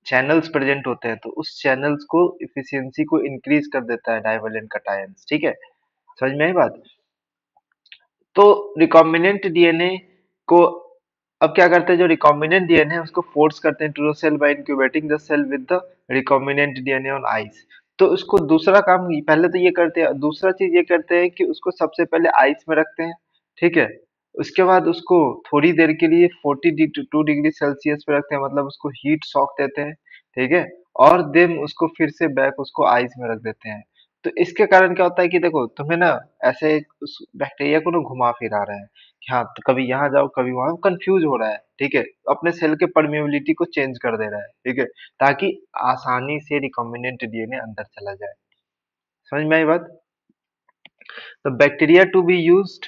चैनल्स प्रेजेंट होते हैं, तो उस चैनल्स को इफिशियंसी को इंक्रीज कर देता है डाइवेलेंट कैटायंस। ठीक है, समझ में आई बात। तो रिकॉम्बिनेंट डीएनए को अब क्या करते हैं, जो रिकॉम्बिनेंट डीएनए है उसको फोर्स करते हैं to the cell by incubating the cell with the recombinant DNA on ice. तो उसको दूसरा काम पहले तो ये करते हैं, दूसरा चीज ये करते हैं कि उसको सबसे पहले आइस में रखते हैं। ठीक है, उसके बाद उसको थोड़ी देर के लिए 42 डिग्री सेल्सियस पे रखते हैं, मतलब उसको हीट शॉक देते हैं। ठीक है, और देन उसको फिर से बैक उसको आइस में रख देते हैं। तो इसके कारण क्या होता है कि देखो तुम्हें ना ऐसे उस बैक्टीरिया को ना घुमा फिरा रहा है कि हाँ, तो कभी यहाँ जाओ कभी वहां, कंफ्यूज हो रहा है। ठीक है, अपने सेल के परमेबिलिटी को चेंज कर दे रहा है। ठीक है, ताकि आसानी से रिकॉम्बिनेंट डीएनए अंदर चला जाए। समझ में आई बात। तो bacteria to be used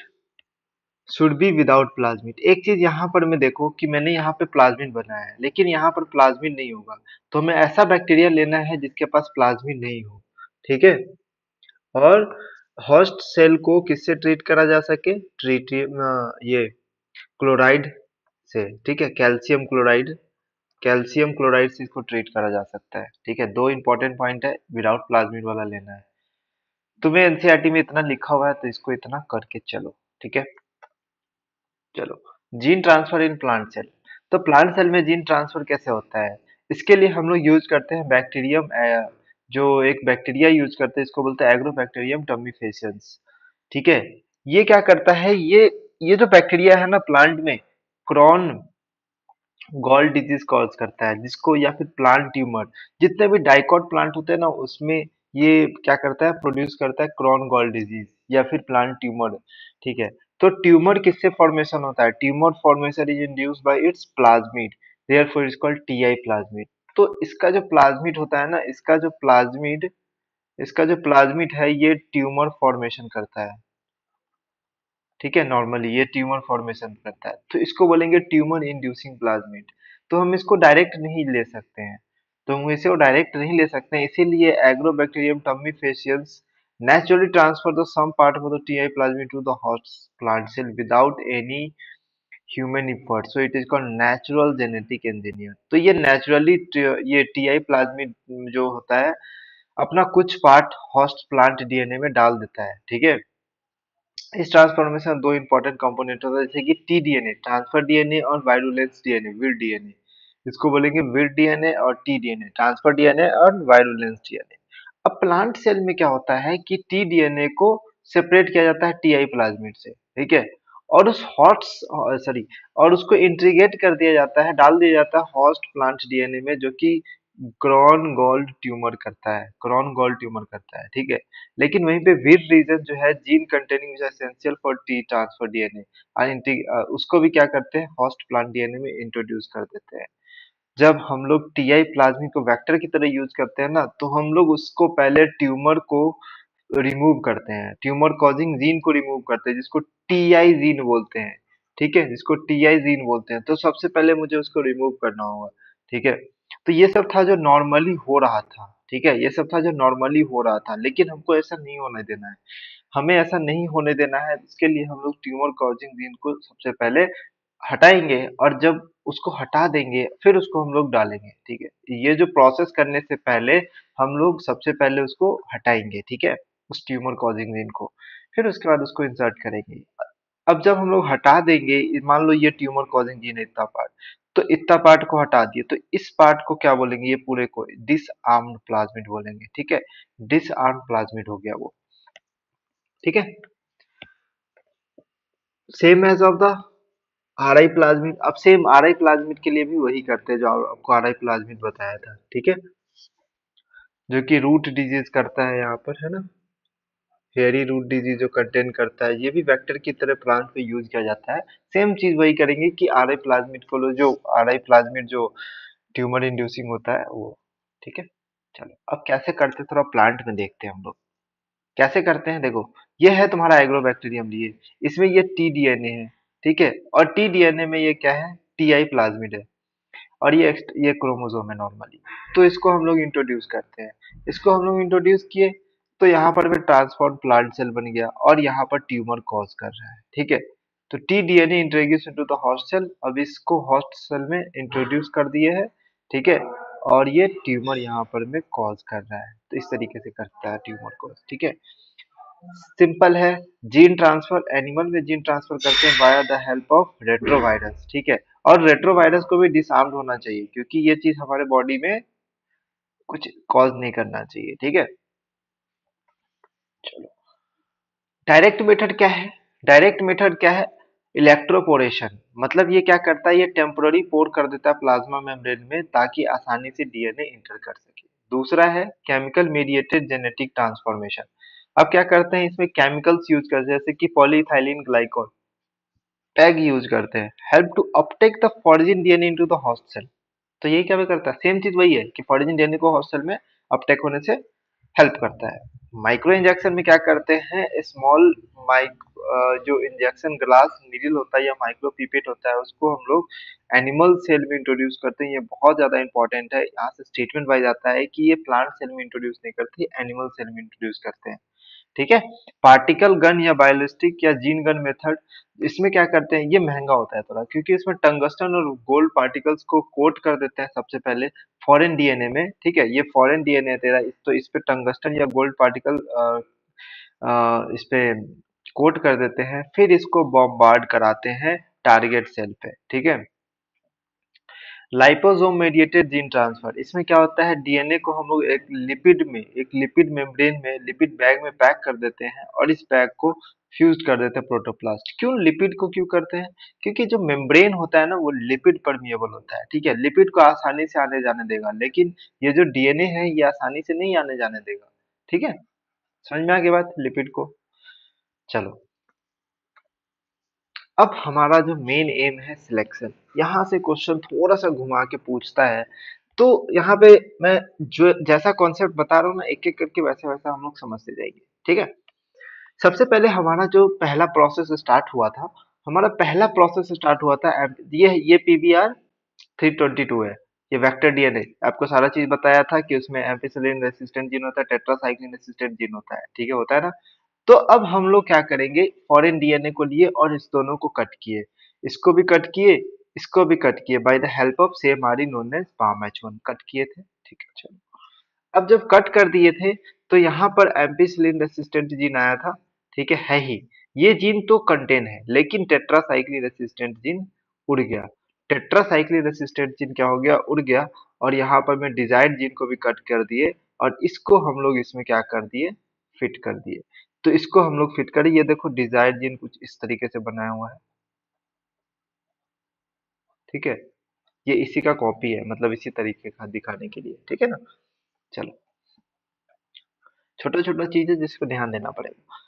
should be without plasmid. एक चीज यहाँ पर मैं देखो कि मैंने यहाँ पे प्लाज्मिड बनाया है, लेकिन यहाँ पर प्लाज्मिड नहीं होगा। तो हमें ऐसा बैक्टीरिया लेना है जिसके पास प्लाज्मिड नहीं हो। ठीक है, और होस्ट सेल को किससे ट्रीट करा जा सके, ये क्लोराइड से। ठीक है, कैल्शियम क्लोराइड से इसको ट्रीट करा जा सकता है। ठीक है, दो इंपॉर्टेंट पॉइंट है, विदाउट प्लाज्मिड वाला लेना है। तुम्हें एनसीईआरटी में इतना लिखा हुआ है तो इसको इतना करके चलो। ठीक है, चलो, gene transfer in plant cell. तो प्लांट सेल में जीन ट्रांसफर कैसे होता है, इसके लिए हम लोग यूज करते हैं बैक्टीरियम, जो एक बैक्टीरिया यूज करते हैं, इसको बोलते हैं एग्रोबैक्टीरियम टमीफेसियंस। ठीक है, ये क्या करता है, ये जो बैक्टीरिया है ना प्लांट में, क्रॉन गॉल डिजीज कॉज करता है, जिसको या फिर प्लांट ट्यूमर, जितने भी डाइकॉट प्लांट होते हैं ना उसमें ये क्या करता है, प्रोड्यूस करता है क्रॉन गॉल डिजीज या फिर प्लांट ट्यूमर। ठीक है, तो ट्यूमर किससे फॉर्मेशन होता है, tumour formation is induced by it's plasmid, therefore it's called TI plasmid. तो इसका जो प्लाज्मिड होता है ना, इसका जो प्लाज्मिड है ये ट्यूमर फॉर्मेशन करता है। ठीक है, नॉर्मली ये ट्यूमर फॉर्मेशन करता है, तो इसको बोलेंगे ट्यूमर इंड्यूसिंग प्लाज्मिड। तो हम इसको डायरेक्ट नहीं ले सकते हैं, तो हम इसे डायरेक्ट नहीं ले सकते हैं, इसीलिए agrobacterium टम्मीफेसियंस naturally transfer the some part of the TI plasmid to the host plant cell without any human effort, so it is called natural genetic engineer। तो ये नेचुरली ये टीआई प्लाज्मिड जो होता है अपना कुछ पार्ट होस्ट प्लांट डीएनए में डाल देता है। ठीक है, इस ट्रांसफॉर्मेशन दो इंपॉर्टेंट कंपोनेंट होता है, जैसे कि टीडीएनए ट्रांसफर डीएनए और वायरुलेंस डीएनए विर डीएनए। इसको बोलेंगे विर डीएनए और टीडीएनए, ट्रांसफर डीएनए और वायरुलेंस डीएनए। अब प्लांट सेल में क्या होता है कि टीडीएनए को सेपरेट किया जाता है टीआई प्लाज्मिड से। ठीक है, और उस हॉट सॉरी और उसको इंटीग्रेट कर दिया जाता है, डाल दिया जाता है होस्ट प्लांट डीएनए में, जो कि क्रॉन गोल्ड ट्यूमर करता है। ठीक है, लेकिन वहीं पे विर रीजन जो है gene containing which essential for T transfer DNA, उसको भी क्या करते हैं, होस्ट प्लांट डीएनए में इंट्रोड्यूस कर देते हैं। जब हम लोग टीआई प्लाज्मिड को वेक्टर की तरह यूज करते हैं ना, तो हम लोग उसको पहले ट्यूमर को रिमूव करते हैं, ट्यूमर कॉजिंग जीन को रिमूव करते हैं, जिसको टीआई जीन बोलते हैं। ठीक है, जिसको टीआई जीन बोलते हैं, तो सबसे पहले मुझे उसको रिमूव करना होगा। ठीक है, तो ये सब था जो नॉर्मली हो रहा था। ठीक है, ये सब था जो नॉर्मली हो रहा था, लेकिन हमको ऐसा नहीं होने देना है। हमें ऐसा नहीं होने देना है, इसके लिए हम लोग ट्यूमर कॉजिंग जीन को सबसे पहले हटाएंगे, और जब उसको हटा देंगे फिर उसको हम लोग डालेंगे। ठीक है, ये जो प्रोसेस करने से पहले हम लोग सबसे पहले उसको हटाएंगे। ठीक है, उस ट्यूमर कॉजिंग जीन को, फिर उसके बाद उसको इंसर्ट करेंगे। अब जब हम लोग हटा देंगे, मान लो ये ट्यूमर कॉजिंग जीन है इतना पार्ट, तो इतना पार्ट को हटा दिए, तो इस पार्ट को क्या बोलेंगे, ये पूरे को डिसआर्म्ड प्लाज्मिड बोलेंगे। ठीक है, डिसआर्म्ड प्लाज्मिड हो गया वो। ठीक है, same as of the R I plasmid. अब सेम आर आई प्लाज्मिड के लिए भी वही करते हैं जो आपको आर आई प्लाज्मिड बताया था। ठीक है, जो कि रूट डिजीज करता है यहाँ पर, है ना, हेयरी रूट डिजीज जो कंटेन करता है, ये भी वेक्टर की तरह प्लांट पे यूज किया जाता है। सेम चीज वही करेंगे कि आर आई प्लाज्मिड को लो, जो आर आई प्लाज्मिड जो ट्यूमर इंड्यूसिंग होता है वो। ठीक है, चलो अब कैसे करते हैं थोड़ा प्लांट में देखते हैं हम लोग कैसे करते हैं। देखो, ये है तुम्हारा एग्रोबैक्टीरियम लिए, इसमें ये टी डीएनए है। ठीक है, और टी डीएनए में ये क्या है, टीआई प्लाज्मिड है, और ये क्रोमोसोम है नॉर्मली। तो इसको हम लोग इंट्रोड्यूस करते हैं, इसको हम लोग इंट्रोड्यूस किए, तो यहाँ पर भी ट्रांसफॉर्म प्लांट सेल बन गया, और यहाँ पर ट्यूमर कॉज कर रहा है। ठीक है, तो T DNA introduce into the host cell, अब इसको होस्ट सेल में इंट्रोड्यूस कर दिए है। ठीक है, और ये ट्यूमर यहाँ पर में कॉज कर रहा है। तो इस तरीके से करता है ट्यूमर कॉज, ठीक है। सिंपल है। जीन ट्रांसफर, एनिमल में जीन ट्रांसफर करते हैं via the help of retrovirus, ठीक है। और रेट्रोवायरस को भी डिसआर्म्ड होना चाहिए क्योंकि ये चीज हमारे बॉडी में कुछ कॉज नहीं करना चाहिए, ठीक है। चलो, डायरेक्ट मेथड क्या है? डायरेक्ट मेथड क्या है? इलेक्ट्रोपोरेशन। मतलब ये क्या करता है, ये टेम्पररी पोर कर देता है प्लाज्मा मेम्ब्रेन में ताकि आसानी से डीएनए इंटर कर सके। दूसरा है केमिकल मीडिएटेड जेनेटिक ट्रांसफॉर्मेशन। अब क्या करते हैं, इसमें केमिकल्स यूज करते हैं जैसे कि पॉलीइथाइलिन ग्लाइकोल टैग यूज करते हैं, help to uptake the foreign DNA into the host cell. तो ये क्या करता है, सेम चीज वही है कि फॉरजिन डीएनए को होस्ट सेल में अपटेक होने से हेल्प करता है। माइक्रो इंजेक्शन में क्या करते हैं, स्मॉल माइक जो इंजेक्शन ग्लास नीडल होता है या माइक्रो पीपेट होता है उसको हम लोग एनिमल सेल में इंट्रोड्यूस करते हैं। ये बहुत ज्यादा इंपॉर्टेंट है, यहाँ से स्टेटमेंट वाइज आता है कि ये प्लांट सेल में इंट्रोड्यूस नहीं करते, एनिमल सेल में इंट्रोड्यूस करते हैं, ठीक है। पार्टिकल गन या बायोलिस्टिक या जीन गन मेथड, इसमें क्या करते हैं, ये महंगा होता है थोड़ा क्योंकि इसमें टंगस्टन और गोल्ड पार्टिकल्स को कोट कर देते हैं सबसे पहले फॉरेन डीएनए में, ठीक है। ये फॉरेन डीएनए है तेरा, तो इस पे टंगस्टन या गोल्ड पार्टिकल इस पे कोट कर देते हैं, फिर इसको बॉम्बार्ड कराते हैं टारगेट सेल पे, ठीक है। लाइपोसोम मेडिएटेड जीन ट्रांसफर, इसमें क्या होता है, डीएनए को हम लोग एक लिपिड मेम्ब्रेन में, लिपिड बैग में पैक कर देते हैं और इस बैग को फ्यूज कर देते हैं प्रोटोप्लास्ट। क्यों लिपिड को क्यों करते हैं? क्योंकि जो मेम्ब्रेन होता है ना वो लिपिड परमिएबल होता है, ठीक है। लिपिड को आसानी से आने जाने देगा, लेकिन ये जो डीएनए है ये आसानी से नहीं आने जाने देगा, ठीक है। समझ में आ गई बात लिपिड को। चलो, अब हमारा जो मेन एम है सिलेक्शन, यहाँ से क्वेश्चन थोड़ा सा घुमा के पूछता है। तो यहाँ पे मैं जो जैसा कॉन्सेप्ट बता रहा हूँ ना, एक एक करके वैसे वैसा हम लोग समझते जाएंगे, ठीक है। सबसे पहले हमारा जो पहला प्रोसेस स्टार्ट हुआ था, हमारा पहला प्रोसेस स्टार्ट हुआ था ये पीबीआर 322 है, ये वेक्टर डीएनए। आपको सारा चीज बताया था कि उसमें एम्पिसिलिन रेसिस्टेंट जीन होता है, टेट्रासाइक्लिन रेसिस्टेंट जीन होता है, ठीक है, होता है ना। तो अब हम लोग क्या करेंगे, फॉरेन डीएनए को लिए और इस दोनों को कट किए, इसको भी कट किए, इसको भी कट किए, by the help of same R known as PAM-H1 cut किए थे, ठीक है। चलो, अब जब कट कर दिए थे तो यहाँ पर एम्पिसिलिन रेसिस्टेंट जीन आया था, ठीक है ही। ये जीन तो कंटेन है लेकिन टेट्रासाइक्लिन रेसिस्टेंट जीन उड़ गया। टेट्रासाइक्लिन रेसिस्टेंट जीन क्या हो गया, उड़ गया। और यहाँ पर मैं डिजायर्ड जीन को भी कट कर दिए और इसको हम लोग इसमें क्या कर दिए, फिट कर दिए। तो इसको हम लोग फिट करें, ये देखो डिजायर्ड जीन कुछ इस तरीके से बनाया हुआ है, ठीक है। ये इसी का कॉपी है, मतलब इसी तरीके का दिखाने के लिए, ठीक है ना। चलो, छोटा छोटा चीज है जिसको ध्यान देना पड़ेगा।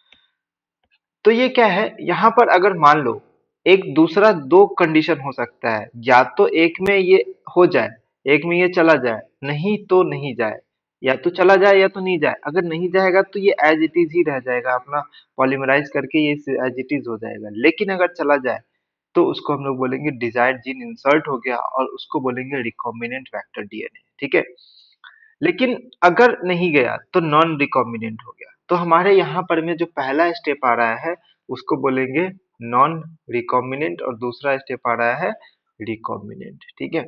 तो ये क्या है, यहाँ पर अगर मान लो एक दूसरा दो कंडीशन हो सकता है, या तो एक में ये हो जाए, एक में ये चला जाए, नहीं तो नहीं जाए। या तो चला जाए या तो नहीं जाए। अगर नहीं जाएगा तो ये एज इट इज ही रह जाएगा, अपना पॉलीमराइज करके ये एज इट इज हो जाएगा। लेकिन अगर चला जाए तो उसको हम लोग बोलेंगे डिजायर्ड जीन इंसर्ट हो गया और उसको बोलेंगे रिकॉम्बिनेंट वेक्टर डीएनए, ठीक है। लेकिन अगर नहीं गया तो नॉन रिकॉम्बिनेंट हो गया। तो हमारे यहाँ पर में जो पहला स्टेप आ रहा है उसको बोलेंगे नॉन रिकॉम्बिनेंट और दूसरा स्टेप आ रहा है रिकॉम्बिनेंट, ठीक है।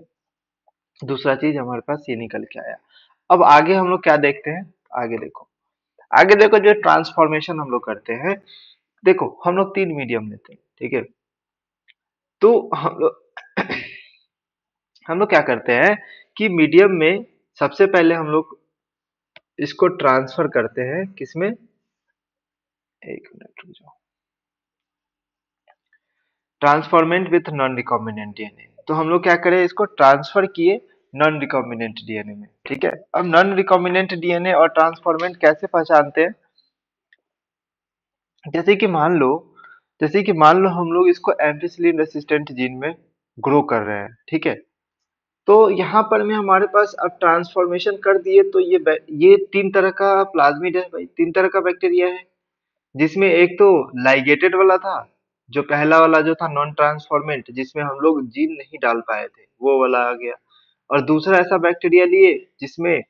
दूसरा चीज हमारे पास ये निकल के आया। अब आगे हम लोग क्या देखते हैं, आगे देखो, आगे देखो जो ट्रांसफॉर्मेशन हम लोग करते हैं। देखो हम लोग तीन मीडियम लेते हैं, ठीक है। तो हम लोग क्या करते हैं कि मीडियम में सबसे पहले हम लोग इसको ट्रांसफर करते हैं किसमें, एक मिनट रुक जाओ, transformant with non recombinant DNA. तो हम लोग क्या करें, इसको ट्रांसफर किए नॉन रिकॉम्बिनेंट डीएनए में, ठीक है। अब नॉन रिकॉम्बिनेंट डीएनए और ट्रांसफॉर्मेंट कैसे पहचानते हैं, जैसे कि मान लो जैसे कि मान लो हम लोग इसको एम्पिसिलिन रेसिस्टेंट जीन में ग्रो कर रहे हैं, ठीक है। तो यहाँ पर में हमारे पास अब ट्रांसफॉर्मेशन कर दिए तो ये तीन तरह का प्लाज्मिड है भाई, तीन तरह का बैक्टीरिया है, जिसमें एक तो लाइगेटेड वाला था, जो पहला वाला जो था नॉन ट्रांसफॉर्मेंट जिसमें हम लोग जीन नहीं डाल पाए थे, वो वाला आ गया। और दूसरा ऐसा बैक्टीरिया लिए जिसमें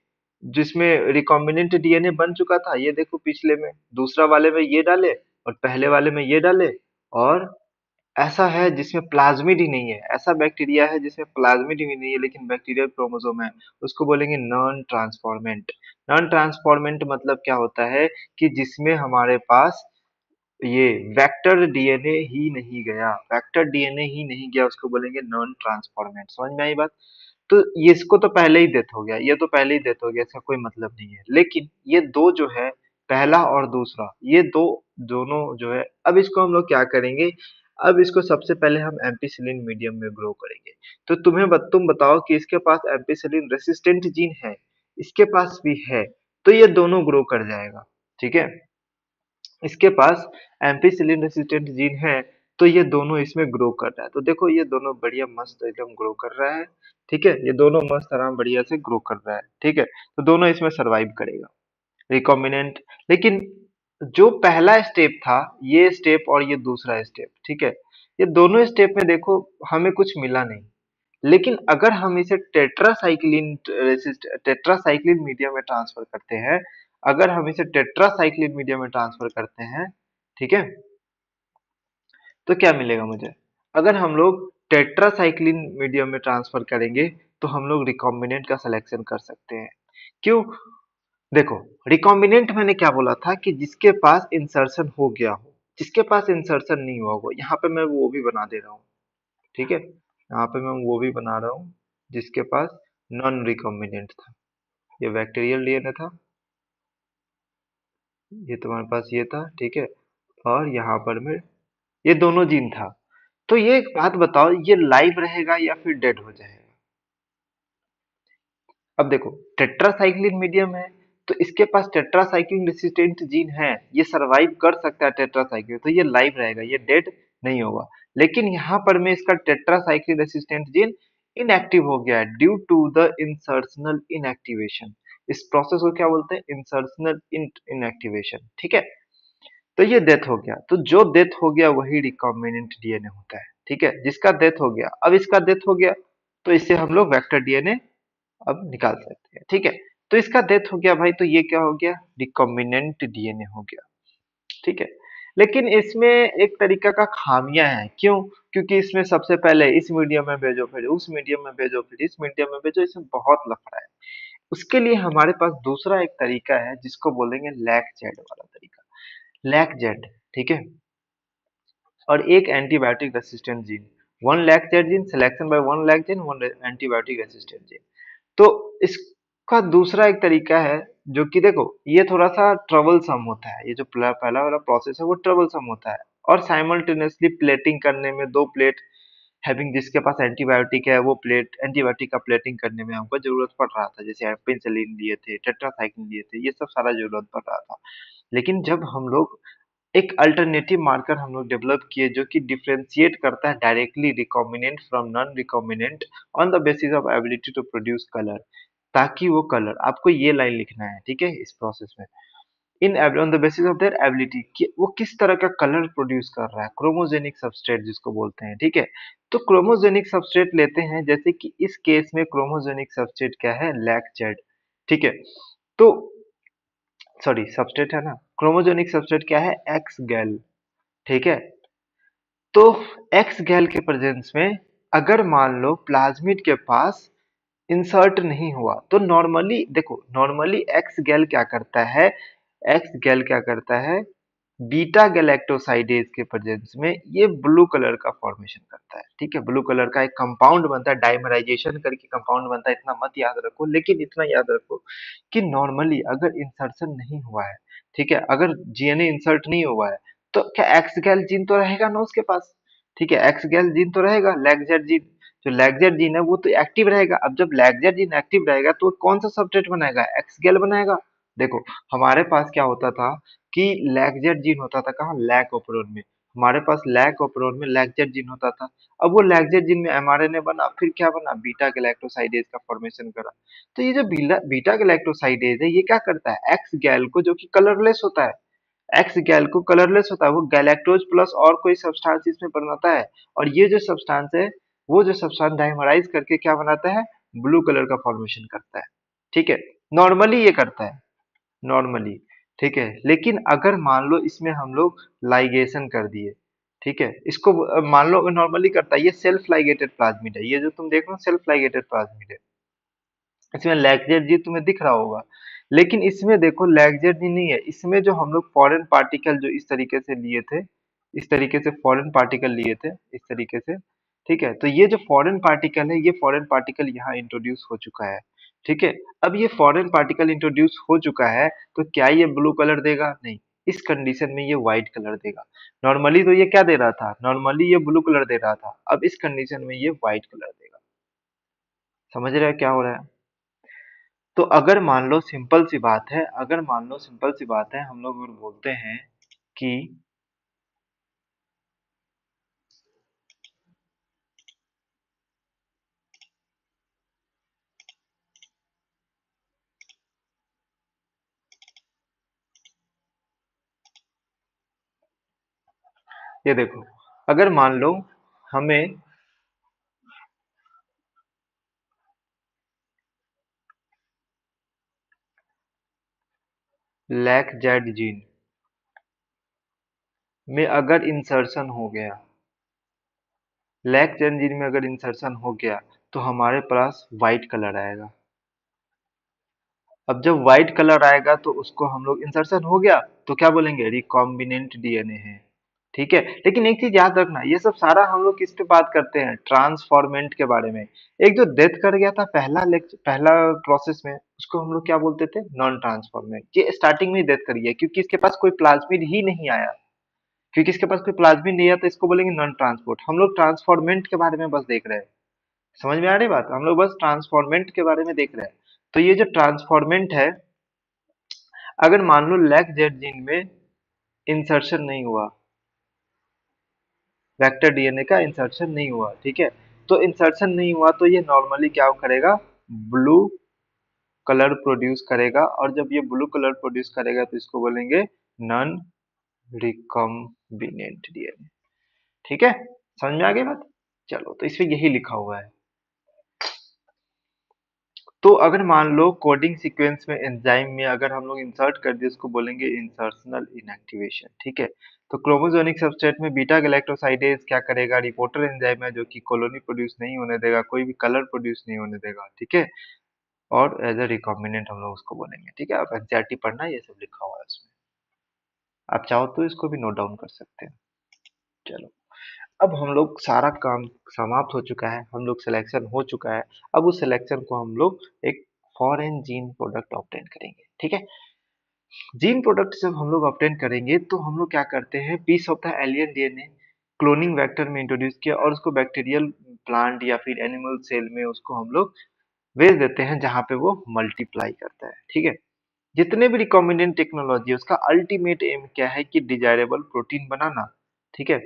जिसमें रिकॉम्बिनेंट डीएनए बन चुका था, ये देखो पिछले में दूसरा वाले में ये डाले और पहले वाले में ये डाले और ऐसा है जिसमें प्लाज्मिड ही नहीं है, ऐसा बैक्टीरिया है जिसमें प्लाज्मिड ही नहीं है लेकिन बैक्टीरियल क्रोमोसोम है, उसको बोलेंगे नॉन ट्रांसफॉर्मेंट। नॉन ट्रांसफॉर्मेंट मतलब क्या होता है कि जिसमें हमारे पास ये वेक्टर डीएनए ही नहीं गया, वेक्टर डीएनए ही नहीं गया, उसको बोलेंगे नॉन ट्रांसफॉर्मेंट। समझ में आई बात? तो ये इसको तो पहले ही डेथ हो गया, ये तो पहले ही डेथ हो गया, इसका कोई मतलब नहीं है। लेकिन ये दो जो है, पहला और दूसरा, ये दो दोनों जो है, अब इसको हम लोग क्या करेंगे, अब इसको सबसे पहले हम एम्पिसिलिन मीडियम में ग्रो करेंगे। तो तुम बताओ कि इसके पास एम्पिसिलिन रेसिस्टेंट जीन है, इसके पास भी है, तो ये दोनों ग्रो कर जाएगा। ठीक है, इसके पास एम्पिसिलिन रेसिस्टेंट जीन है, तो ये दोनों इसमें ग्रो कर रहा है। तो देखो ये दोनों बढ़िया मस्त एकदम ग्रो कर रहा है। ठीक है, ये दोनों मस्त आराम बढ़िया से ग्रो कर रहा है। ठीक है, तो दोनों इसमें सरवाइव करेगा, रिकॉम्बिनेंट। लेकिन जो पहला स्टेप था, ये स्टेप और ये दूसरा स्टेप, ठीक है, ये दोनों स्टेप में देखो हमें कुछ मिला नहीं। लेकिन अगर हम इसे टेट्रासाइक्लिन मीडिया में ट्रांसफर करते हैं, अगर हम इसे टेट्रासाइक्लिन मीडिया में ट्रांसफर करते हैं, ठीक है, तो क्या मिलेगा मुझे? अगर हम लोग टेट्रासाइक्लिन मीडियम में ट्रांसफर करेंगे तो हम लोग रिकॉम्बिनेंट का सिलेक्शन कर सकते हैं। क्यों? देखो, रिकॉम्बिनेंट मैंने क्या बोला था कि जिसके पास इंसर्शन हो गया हो, जिसके पास इंसर्शन नहीं हुआ हो, यहाँ पे मैं वो भी बना दे रहा हूँ। ठीक है, यहाँ पे मैं वो भी बना रहा हूँ जिसके पास नॉन रिकॉम्बिनेंट था। ये बैक्टीरियल डीएनए था, ये तुम्हारे पास ये था, ठीक है, और यहाँ पर में ये दोनों जीन था। तो ये एक बात बताओ, ये लाइव रहेगा या फिर डेड हो जाएगा? अब देखो, टेट्रासाइक्लिन मीडियम है, तो इसके पास टेट्रासाइक्लिन रेसिस्टेंट जीन है, ये सरवाइव कर सकता है टेट्रासाइक्लिन, तो ये लाइव रहेगा, ये डेड नहीं होगा। लेकिन यहाँ पर में इसका टेट्रासाइक्लिन रेसिस्टेंट जीन इनएक्टिव हो गया है due to the insertional inactivation. इस प्रोसेस को क्या बोलते हैं? Insertional inactivation. ठीक है, तो ये डेथ हो गया, तो जो डेथ हो गया वही रिकॉम्बिनेंट डीएनए होता है। ठीक है, जिसका डेथ हो गया, अब इसका डेथ हो गया, तो इससे हम लोग वेक्टर डीएनए अब निकाल सकते हैं। ठीक है, तो इसका डेथ हो गया भाई, तो ये क्या हो गया? रिकॉम्बिनेंट डीएनए हो गया। ठीक है, लेकिन इसमें एक तरीका का खामियां है। क्यों? क्योंकि इसमें सबसे पहले इस मीडियम में भेजो, फिर उस मीडियम में भेजो, फिर इस मीडियम में भेजो, इसमें बहुत लफड़ा है। उसके लिए हमारे पास दूसरा एक तरीका है जिसको बोलेंगे लैक जेड वाला तरीका, लैक जेड। ठीक है, और एक antibiotic resistant gene, one lac Z gene selection by one lac gene, one antibiotic resistant gene. तो इसका दूसरा एक तरीका है जो कि देखो ये थोड़ा सा ट्रबल सम होता है, ये जो पहला वाला प्रोसेस है वो ट्रबल सम होता है, और साइमल्टेनियसली प्लेटिंग करने में दो प्लेट हैविंग, जिसके पास एंटीबायोटिक है वो प्लेट एंटीबायोटिक का प्लेटिंग करने में हमको जरूरत पड़ रहा था, जैसे पेनिसिलिन लिए थे, टेट्रासाइक्लिन लिए थे, ये सब सारा जरूरत पड़ रहा था। लेकिन जब हम लोग एक अल्टरनेटिव मार्कर हम लोग डेवलप किए जो कि डिफरेंशिएट करता है directly recombinant from non recombinant on the basis of ability to produce colour, ताकि वो कलर, आपको ये लाइन लिखना है, ठीक है, इस प्रोसेस में, in on the basis of their ability कि वो किस तरह का कलर प्रोड्यूस कर रहा है, क्रोमोजेनिक सबस्ट्रेट जिसको बोलते हैं। ठीक है, तो क्रोमोजेनिक सबस्ट्रेट लेते हैं, जैसे कि इस केस में क्रोमोजेनिक सबस्ट्रेट क्या है? Lac Z. ठीक है, तो सॉरी सबस्ट्रेट है ना, क्रोमोजेनिक सबस्ट्रेट क्या है? एक्स गैल। ठीक है, तो एक्स गैल के प्रेजेंस में अगर मान लो प्लाज्मिड के पास इंसर्ट नहीं हुआ, तो नॉर्मली देखो, नॉर्मली एक्स गैल क्या करता है, एक्स गैल क्या करता है, बीटा गैलेक्टोसाइडेज के प्रेजेंस में ये ब्लू कलर का फॉर्मेशन करता है। ठीक है, ब्लू कलर का एक कंपाउंड बनता है, डाइमराइजेशन करके कंपाउंड बनता है, इतना मत याद रखो, लेकिन इतना याद रखो कि नॉर्मली अगर इंसर्शन नहीं हुआ है, ठीक है, अगर जीएनए इंसर्ट नहीं हुआ है, तो क्या एक्स गैल जीन तो रहेगा ना उसके पास? ठीक है, एक्स गैल जीन तो रहेगा, लैगजेड जीन, जो लैगजेड जीन है वो तो एक्टिव रहेगा। अब जब लैगजेड जीन एक्टिव रहेगा तो वो कौन सा सब्सट्रेट बनाएगा? एक्स गैल बनाएगा। देखो, हमारे पास क्या होता था कि लैगजेड जीन होता था कहाँ? लैक ओपरॉन में। हमारे पास लैक ओपरॉन में लैगजेड जीन होता था। अब वो लैगजेड जीन में एमआरएनए बना, फिर क्या बना? बीटा गैलेक्टोसाइडेज का फॉर्मेशन करा। तो ये जो बीटा गैलेक्टोसाइडेज है, ये क्या करता है? एक्स गैल को, जो कि कलरलेस होता है, एक्स गैल को कलरलेस होता है, वो गैलेक्टोज प्लस और कोई सब्सटेंस इसमें बनाता है, और ये जो सब्सटेंस है, वो जो सब्सटेंस डाइमराइज करके क्या बनाता है? ब्लू कलर का फॉर्मेशन करता है। ठीक है, नॉर्मली ये करता है, नॉर्मली। ठीक है, लेकिन अगर मान लो इसमें हम लोग लाइगेशन कर दिए, ठीक है, इसको मान लो नॉर्मली करता है, ये सेल्फ लाइगेटेड प्लाज्मिड है, ये जो तुम देख रहे हो सेल्फ लाइगेटेड प्लाज्मिड है। इसमें लैक्जेट तुम्हें दिख रहा होगा, लेकिन इसमें देखो लैक्जेट नहीं है, इसमें जो हम लोग फॉरेन पार्टिकल जो इस तरीके से लिए थे, इस तरीके से फॉरेन पार्टिकल लिए थे इस तरीके से। ठीक है, तो ये जो फॉरेन पार्टिकल है, ये फॉरेन पार्टिकल यहाँ इंट्रोड्यूस हो चुका है। ठीक है, अब ये फॉरेन पार्टिकल इंट्रोड्यूस हो चुका है, तो क्या ये ब्लू कलर देगा? नहीं, इस कंडीशन में ये व्हाइट कलर देगा। नॉर्मली तो ये क्या दे रहा था? नॉर्मली ये ब्लू कलर दे रहा था, अब इस कंडीशन में ये व्हाइट कलर देगा। समझ रहे हो क्या हो रहा है? तो अगर मान लो सिंपल सी बात है, अगर मान लो सिंपल सी बात है, हम लोग अगर बोलते हैं कि ये देखो, अगर मान लो हमें लैक जेड जीन में अगर इंसर्शन हो गया, लैक जेड जीन में अगर इंसर्शन हो गया, तो हमारे पास व्हाइट कलर आएगा। अब जब व्हाइट कलर आएगा तो उसको हम लोग इंसर्शन हो गया तो क्या बोलेंगे? रिकॉम्बिनेंट डीएनए है। ठीक है, लेकिन एक चीज याद रखना, ये सब सारा हम लोग किस पे बात करते हैं? ट्रांसफॉर्मेंट के बारे में। एक जो डेथ कर गया था पहला प्रोसेस में, उसको हम लोग क्या बोलते थे? Non transformant. ये स्टार्टिंग में ही डेथ कर गया क्योंकि इसके पास कोई प्लाज्मिड ही नहीं आया, क्योंकि इसके पास कोई प्लाज्मिड नहीं आया, तो इसको बोलेंगे नॉन ट्रांसपोर्ट। हम लोग ट्रांसफॉर्मेंट के बारे में बस देख रहे हैं। समझ में आ रही बात? हम लोग बस ट्रांसफॉर्मेंट के बारे में देख रहे हैं। तो ये जो ट्रांसफॉर्मेंट है, अगर मान लो लैक जेड जीन में इंसर्शन नहीं हुआ, वेक्टर डीएनए का इंसर्शन नहीं हुआ, ठीक है, तो इंसर्शन नहीं हुआ तो ये नॉर्मली क्या करेगा? ब्लू कलर प्रोड्यूस करेगा, और जब ये ब्लू कलर प्रोड्यूस करेगा तो इसको बोलेंगे नॉन रिकॉम्बिनेंट डीएनए। ठीक है, समझ में आ गई बात? चलो, तो इसमें यही लिखा हुआ है। तो अगर मान लो कोडिंग सीक्वेंस में एंजाइम में अगर हम लोग इंसर्ट कर दिए, उसको बोलेंगे इंसर्शनल इनएक्टिवेशन। ठीक है, तो क्रोमोजोनिक सबस्ट्रेट में बीटा गैलेक्टोसाइडेज क्या करेगा? रिपोर्टर एंजाइम है जो कि कॉलोनी प्रोड्यूस नहीं होने देगा, कोई भी कलर प्रोड्यूस नहीं होने देगा। ठीक है, और एज अ रिकॉम्बिनेंट हम लोग उसको बोलेंगे। ठीक है, आप एग्जैक्टली पढ़ना, ये सब लिखा हुआ है उसमें, आप चाहो तो इसको भी नोट डाउन कर सकते हैं। चलो, अब हम लोग सारा काम समाप्त हो चुका है, हम लोग सिलेक्शन हो चुका है। अब उस सिलेक्शन को हम लोग एक फॉरेन जीन प्रोडक्ट ऑब्टेन करेंगे। ठीक है, जीन प्रोडक्ट जब हम लोग ऑब्टेन करेंगे तो हम लोग क्या करते हैं? Piece of the alien DNA cloning vector में इंट्रोड्यूस किया, और उसको बैक्टीरियल प्लांट या फिर एनिमल सेल में उसको हम लोग भेज देते हैं, जहां पे वो मल्टीप्लाई करता है। ठीक है, जितने भी रिकॉम्बिनेंट टेक्नोलॉजी है, उसका अल्टीमेट एम क्या है? कि डिजायरेबल प्रोटीन बनाना। ठीक है,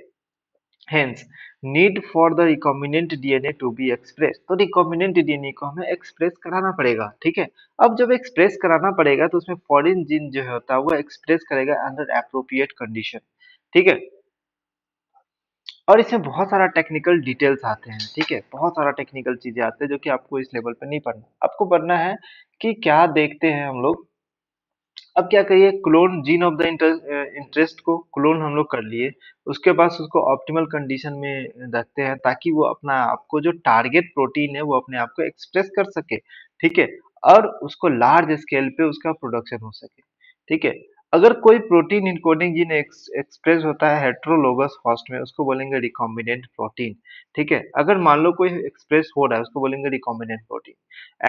Hence, need for the recombinant DNA to be expressed। तो recombinant DNA को हमें एक्सप्रेस कराना पड़ेगा। ठीक है, अब जब एक्सप्रेस कराना पड़ेगा तो उसमें फॉरेन जीन जो होता है वो एक्सप्रेस करेगा अंडर एप्रोप्रिएट कंडीशन। ठीक है, और इसमें बहुत सारा टेक्निकल डिटेल्स आते हैं। ठीक है, बहुत सारा टेक्निकल चीजें आते हैं जो कि आपको इस लेवल पे नहीं पढ़ना, आपको पढ़ना है कि क्या देखते हैं हम लोग। अब क्या करिए, clone gene of the interest को क्लोन हम लोग कर लिए, उसके बाद उसको ऑप्टिमल कंडीशन में रखते हैं ताकि वो अपना आपको जो टारगेट प्रोटीन है वो अपने आप को एक्सप्रेस कर सके। ठीक है, और उसको लार्ज स्केल पे उसका प्रोडक्शन हो सके। ठीक है, अगर कोई प्रोटीन इनकोडिंग जीन एक्सप्रेस होता है हेट्रोलोगस होस्ट में, उसको बोलेंगे रिकॉम्बिनेंट प्रोटीन। ठीक है, अगर मान लो कोई एक्सप्रेस हो रहा है, उसको बोलेंगे रिकॉम्बिनेंट प्रोटीन।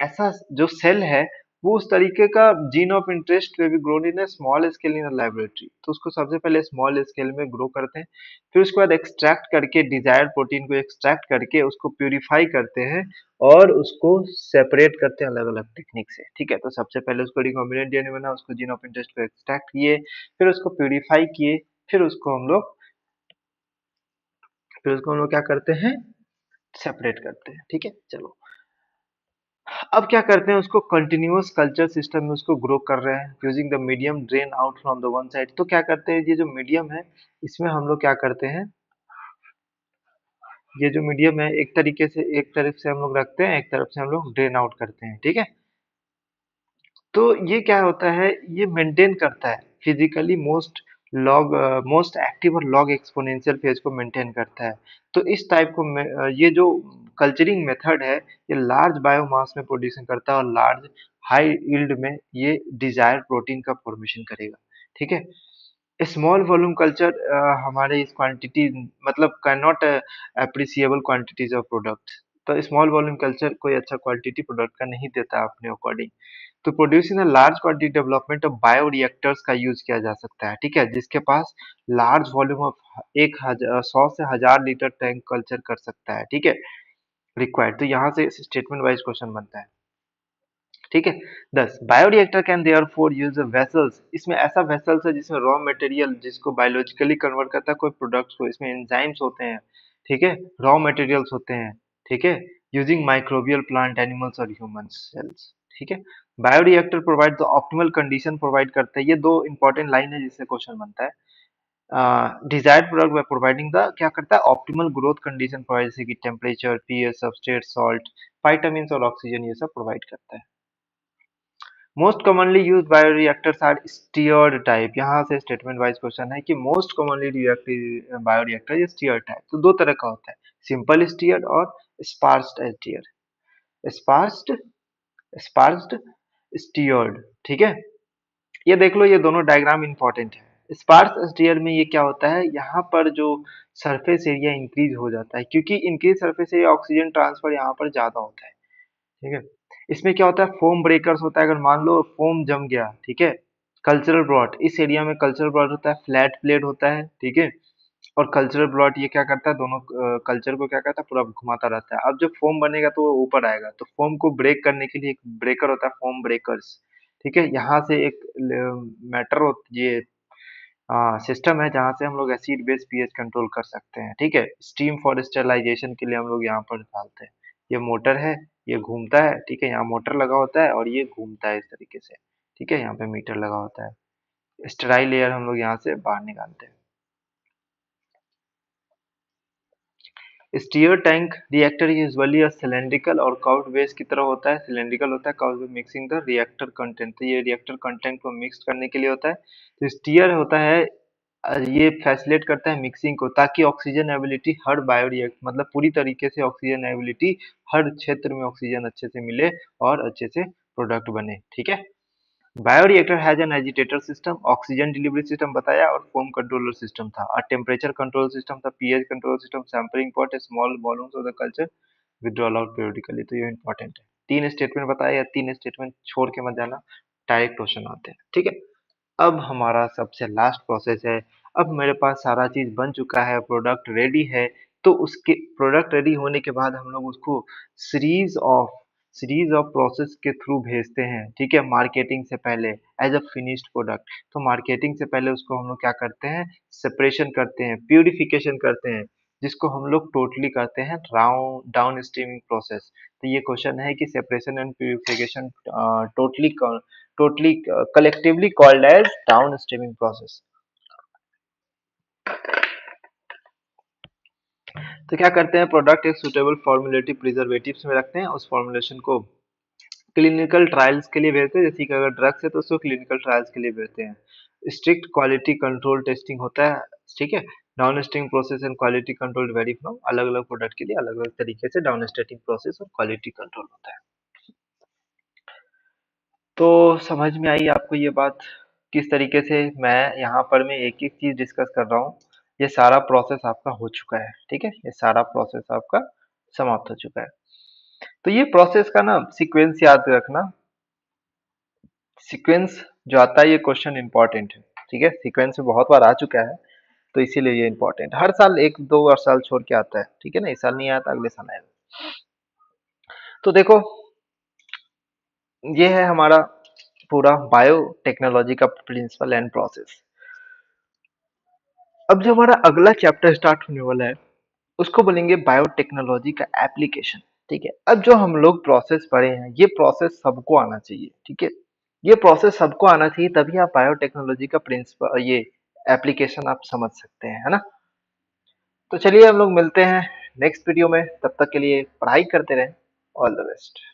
ऐसा जो सेल है वो उस तरीके का जीन ऑफ इंटरेस्ट में भी grown in small scale in laboratory, तो उसको सबसे पहले स्मॉल स्केल में ग्रो करते हैं, फिर उसके बाद एक्सट्रैक्ट करके डिजायर्ड प्रोटीन को एक्सट्रैक्ट करके उसको प्यूरिफाई करते हैं, और उसको सेपरेट करते हैं अलग अलग टेक्निक से। ठीक है, तो सबसे पहले उसको रिकॉम्बिनेंट डीएनए बना, उसको जीन ऑफ इंटरेस्ट को एक्सट्रैक्ट किए, फिर उसको प्यूरिफाई किए, फिर उसको हम लोग फिर उसको हम लोग क्या करते हैं? सेपरेट करते हैं। ठीक है, चलो, अब क्या करते हैं? उसको कंटिन्यूअस कल्चर सिस्टम में उसको ग्रो कर रहे हैं using the medium drain out from the one side. तो क्या करते हैं, ये जो मीडियम है इसमें हम लोग क्या करते हैं? ये जो मीडियम है एक तरीके से, एक तरफ से हम लोग रखते हैं, एक तरफ से हम लोग ड्रेन आउट करते हैं। ठीक है, तो ये क्या होता है? ये मेंटेन करता है physically most log most active और लॉग एक्सपोनेंशियल फेज को मेंटेन करता है। तो इस टाइप को ये जो कल्चरिंग मेथड है ये लार्ज बायोमास में प्रोड्यूसन करता है और लार्ज हाई यील्ड में ये डिजायर्ड प्रोटीन का फॉर्मेशन करेगा। ठीक है। स्मॉल वॉल्यूम कल्चर हमारे इस क्वांटिटी मतलब can not appreciable quantities of product. तो स्मॉल वॉल्यूम कल्चर कोई अच्छा क्वांटिटी प्रोडक्ट का नहीं देता अपने अकॉर्डिंग। तो producing a large quantity development of bioreactors का यूज किया जा सकता है। ठीक है, जिसके पास लार्ज वॉल्यूम ऑफ 100 से 1000 लीटर टैंक कल्चर कर सकता है। ठीक है, रिक्वायर्ड। तो यहाँ से स्टेटमेंट वाइज क्वेश्चन बनता है। ठीक है। 10 bioreactor can therefore use vessels. इसमें ऐसा वेसल्स है जिसमें रॉ मटेरियल जिसको बायोलॉजिकली कन्वर्ट करता है कोई प्रोडक्ट्स को। इसमें एंजाइम्स होते हैं। ठीक है, रॉ मटेरियल्स होते हैं। ठीक है, यूजिंग माइक्रोबियल प्लांट एनिमल्स और ह्यूमन सेल्स। ठीक है, bioreactor provide the optimal condition provide करते हैं। ये दो इंपॉर्टेंट लाइन है जिससे क्वेश्चन बनता है। Desired product by providing the क्या करता है ऑप्टिमल ग्रोथ कंडीशन प्रोवाइड, जैसे कि temperature, pH, substrate, salt, vitamin और ऑक्सीजन, ये सब प्रोवाइड करता है। Most commonly use bioreactors are stirred type. यहाँ से स्टेटमेंट वाइज क्वेश्चन है कि most commonly bioreactor stirred type. तो दो तरह का होता है, सिंपल स्टीयर्ड और स्पार्स्ड स्टीयर्ड। स्पार्स्ड स्पार्स्ड स्टीयर्ड। ठीक है, ये देख लो, ये दोनों डायग्राम इंपॉर्टेंट है। स्पार्स स्टीयर में ये क्या होता है, यहाँ पर जो सरफेस एरिया इंक्रीज हो जाता है क्योंकि increase surface area oxygen transfer यहाँ पर ज्यादा होता है। ठीक है, इसमें क्या होता है फोम ब्रेकर्स होता है। अगर मान लो फोम जम गया, ठीक है, कल्चरल ब्लॉट, इस एरिया में कल्चरल ब्लॉट होता है, फ्लैट प्लेट होता है। ठीक है, और कल्चरल ब्लॉट ये क्या करता है, दोनों कल्चर को क्या करता है पूरा घुमाता रहता है। अब जब फोम बनेगा तो वो ऊपर आएगा, तो फोम को ब्रेक करने के लिए एक ब्रेकर होता है, फोम ब्रेकर्स। ठीक है, यहाँ से एक मैटर ये सिस्टम है जहाँ से हम लोग एसिड बेस पीएच कंट्रोल कर सकते हैं। ठीक है, स्टीम फॉर स्टेरलाइजेशन के लिए हम लोग यहाँ पर डालते हैं। ये मोटर है, ये घूमता है। ठीक है, यहाँ मोटर लगा होता है और ये घूमता है इस तरीके से। ठीक है, यहाँ पे मीटर लगा होता है। स्टेराइल लेयर हम लोग यहाँ से बाहर निकालते हैं। Stir tank reactor usually cylindrical और कर्व्ड बेस की तरह होता है। सिलेंड्रिकल होता है, curved mixing the reactor content. तो ये रिएक्टर कंटेंट को मिक्स करने के लिए होता है। तो स्टीयर होता है ये फैसिलिटेट करता है मिक्सिंग को, ताकि ऑक्सीजन एबिलिटी हर बायोरिएक्ट मतलब पूरी तरीके से ऑक्सीजन एबिलिटी हर क्षेत्र में ऑक्सीजन अच्छे से मिले और अच्छे से प्रोडक्ट बने। ठीक है, bioreactor has an agitator system, oxygen delivery system बताया, और फोम कंट्रोलर सिस्टम था, और टेम्परेचर कंट्रोल सिस्टम था, pH control system, sampling pot, small volumes of the culture, withdrawal out periodically। तो ये इंपॉर्टेंट है। तीन स्टेटमेंट बताया, या तीन स्टेटमेंट छोड़ के मत जाना, डायरेक्ट क्वेश्चन आते हैं। ठीक है, अब हमारा सबसे लास्ट प्रोसेस है। अब मेरे पास सारा चीज बन चुका है, प्रोडक्ट रेडी है। तो उसके प्रोडक्ट रेडी होने के बाद हम लोग उसको series of series of process के थ्रू भेजते हैं। ठीक है, मार्केटिंग से पहले एज अ फिनिश्ड प्रोडक्ट। तो मार्केटिंग से पहले उसको हम लोग क्या करते हैं, सेपरेशन करते हैं, प्यूरिफिकेशन करते हैं, जिसको हम लोग टोटली करते हैं डाउन स्ट्रीमिंग प्रोसेस। तो ये क्वेश्चन है कि separation and purification totally collectively called as downstreaming process। तो क्या करते हैं, प्रोडक्ट एक सुटेबल फॉर्मुलेटिव प्रिजर्वेटिव्स में रखते हैं, उस फॉर्मुलेशन को क्लिनिकल ट्रायल्स के लिए भेजते हैं। जैसे कि अगर ड्रग्स है तो उसको क्लिनिकल ट्रायल्स के लिए भेजते हैं। स्ट्रिक्ट क्वालिटी कंट्रोल टेस्टिंग होता है। ठीक है, down stream process and quality control very from, अलग अलग प्रोडक्ट के लिए अलग अलग तरीके से डाउन स्ट्रीमिंग प्रोसेस और क्वालिटी कंट्रोल होता है। तो समझ में आई आपको ये बात, किस तरीके से मैं यहाँ पर मैं एक एक चीज डिस्कस कर रहा हूँ। ये सारा प्रोसेस आपका हो चुका है। ठीक है, ये सारा प्रोसेस आपका समाप्त हो चुका है। तो ये प्रोसेस का ना सीक्वेंस याद रखना। सीक्वेंस जो आता है ये क्वेश्चन इंपॉर्टेंट है। ठीक है, सीक्वेंस में बहुत बार आ चुका है, तो इसीलिए ये इंपॉर्टेंट, हर साल एक दो और साल छोड़ के आता है। ठीक है ना, इस साल नहीं आता, अगले साल आएगा। तो देखो, ये है हमारा पूरा बायोटेक्नोलॉजी का प्रिंसिपल एंड प्रोसेस। अब जो हमारा अगला चैप्टर स्टार्ट होने वाला है उसको बोलेंगे बायोटेक्नोलॉजी का एप्लीकेशन। ठीक है, अब जो हम लोग प्रोसेस पढ़े हैं ये प्रोसेस सबको आना चाहिए। ठीक है, ये प्रोसेस सबको आना चाहिए, तभी आप बायोटेक्नोलॉजी का प्रिंसिपल ये एप्लीकेशन आप समझ सकते हैं, है ना। तो चलिए हम लोग मिलते हैं नेक्स्ट वीडियो में, तब तक के लिए पढ़ाई करते रहें। All the best.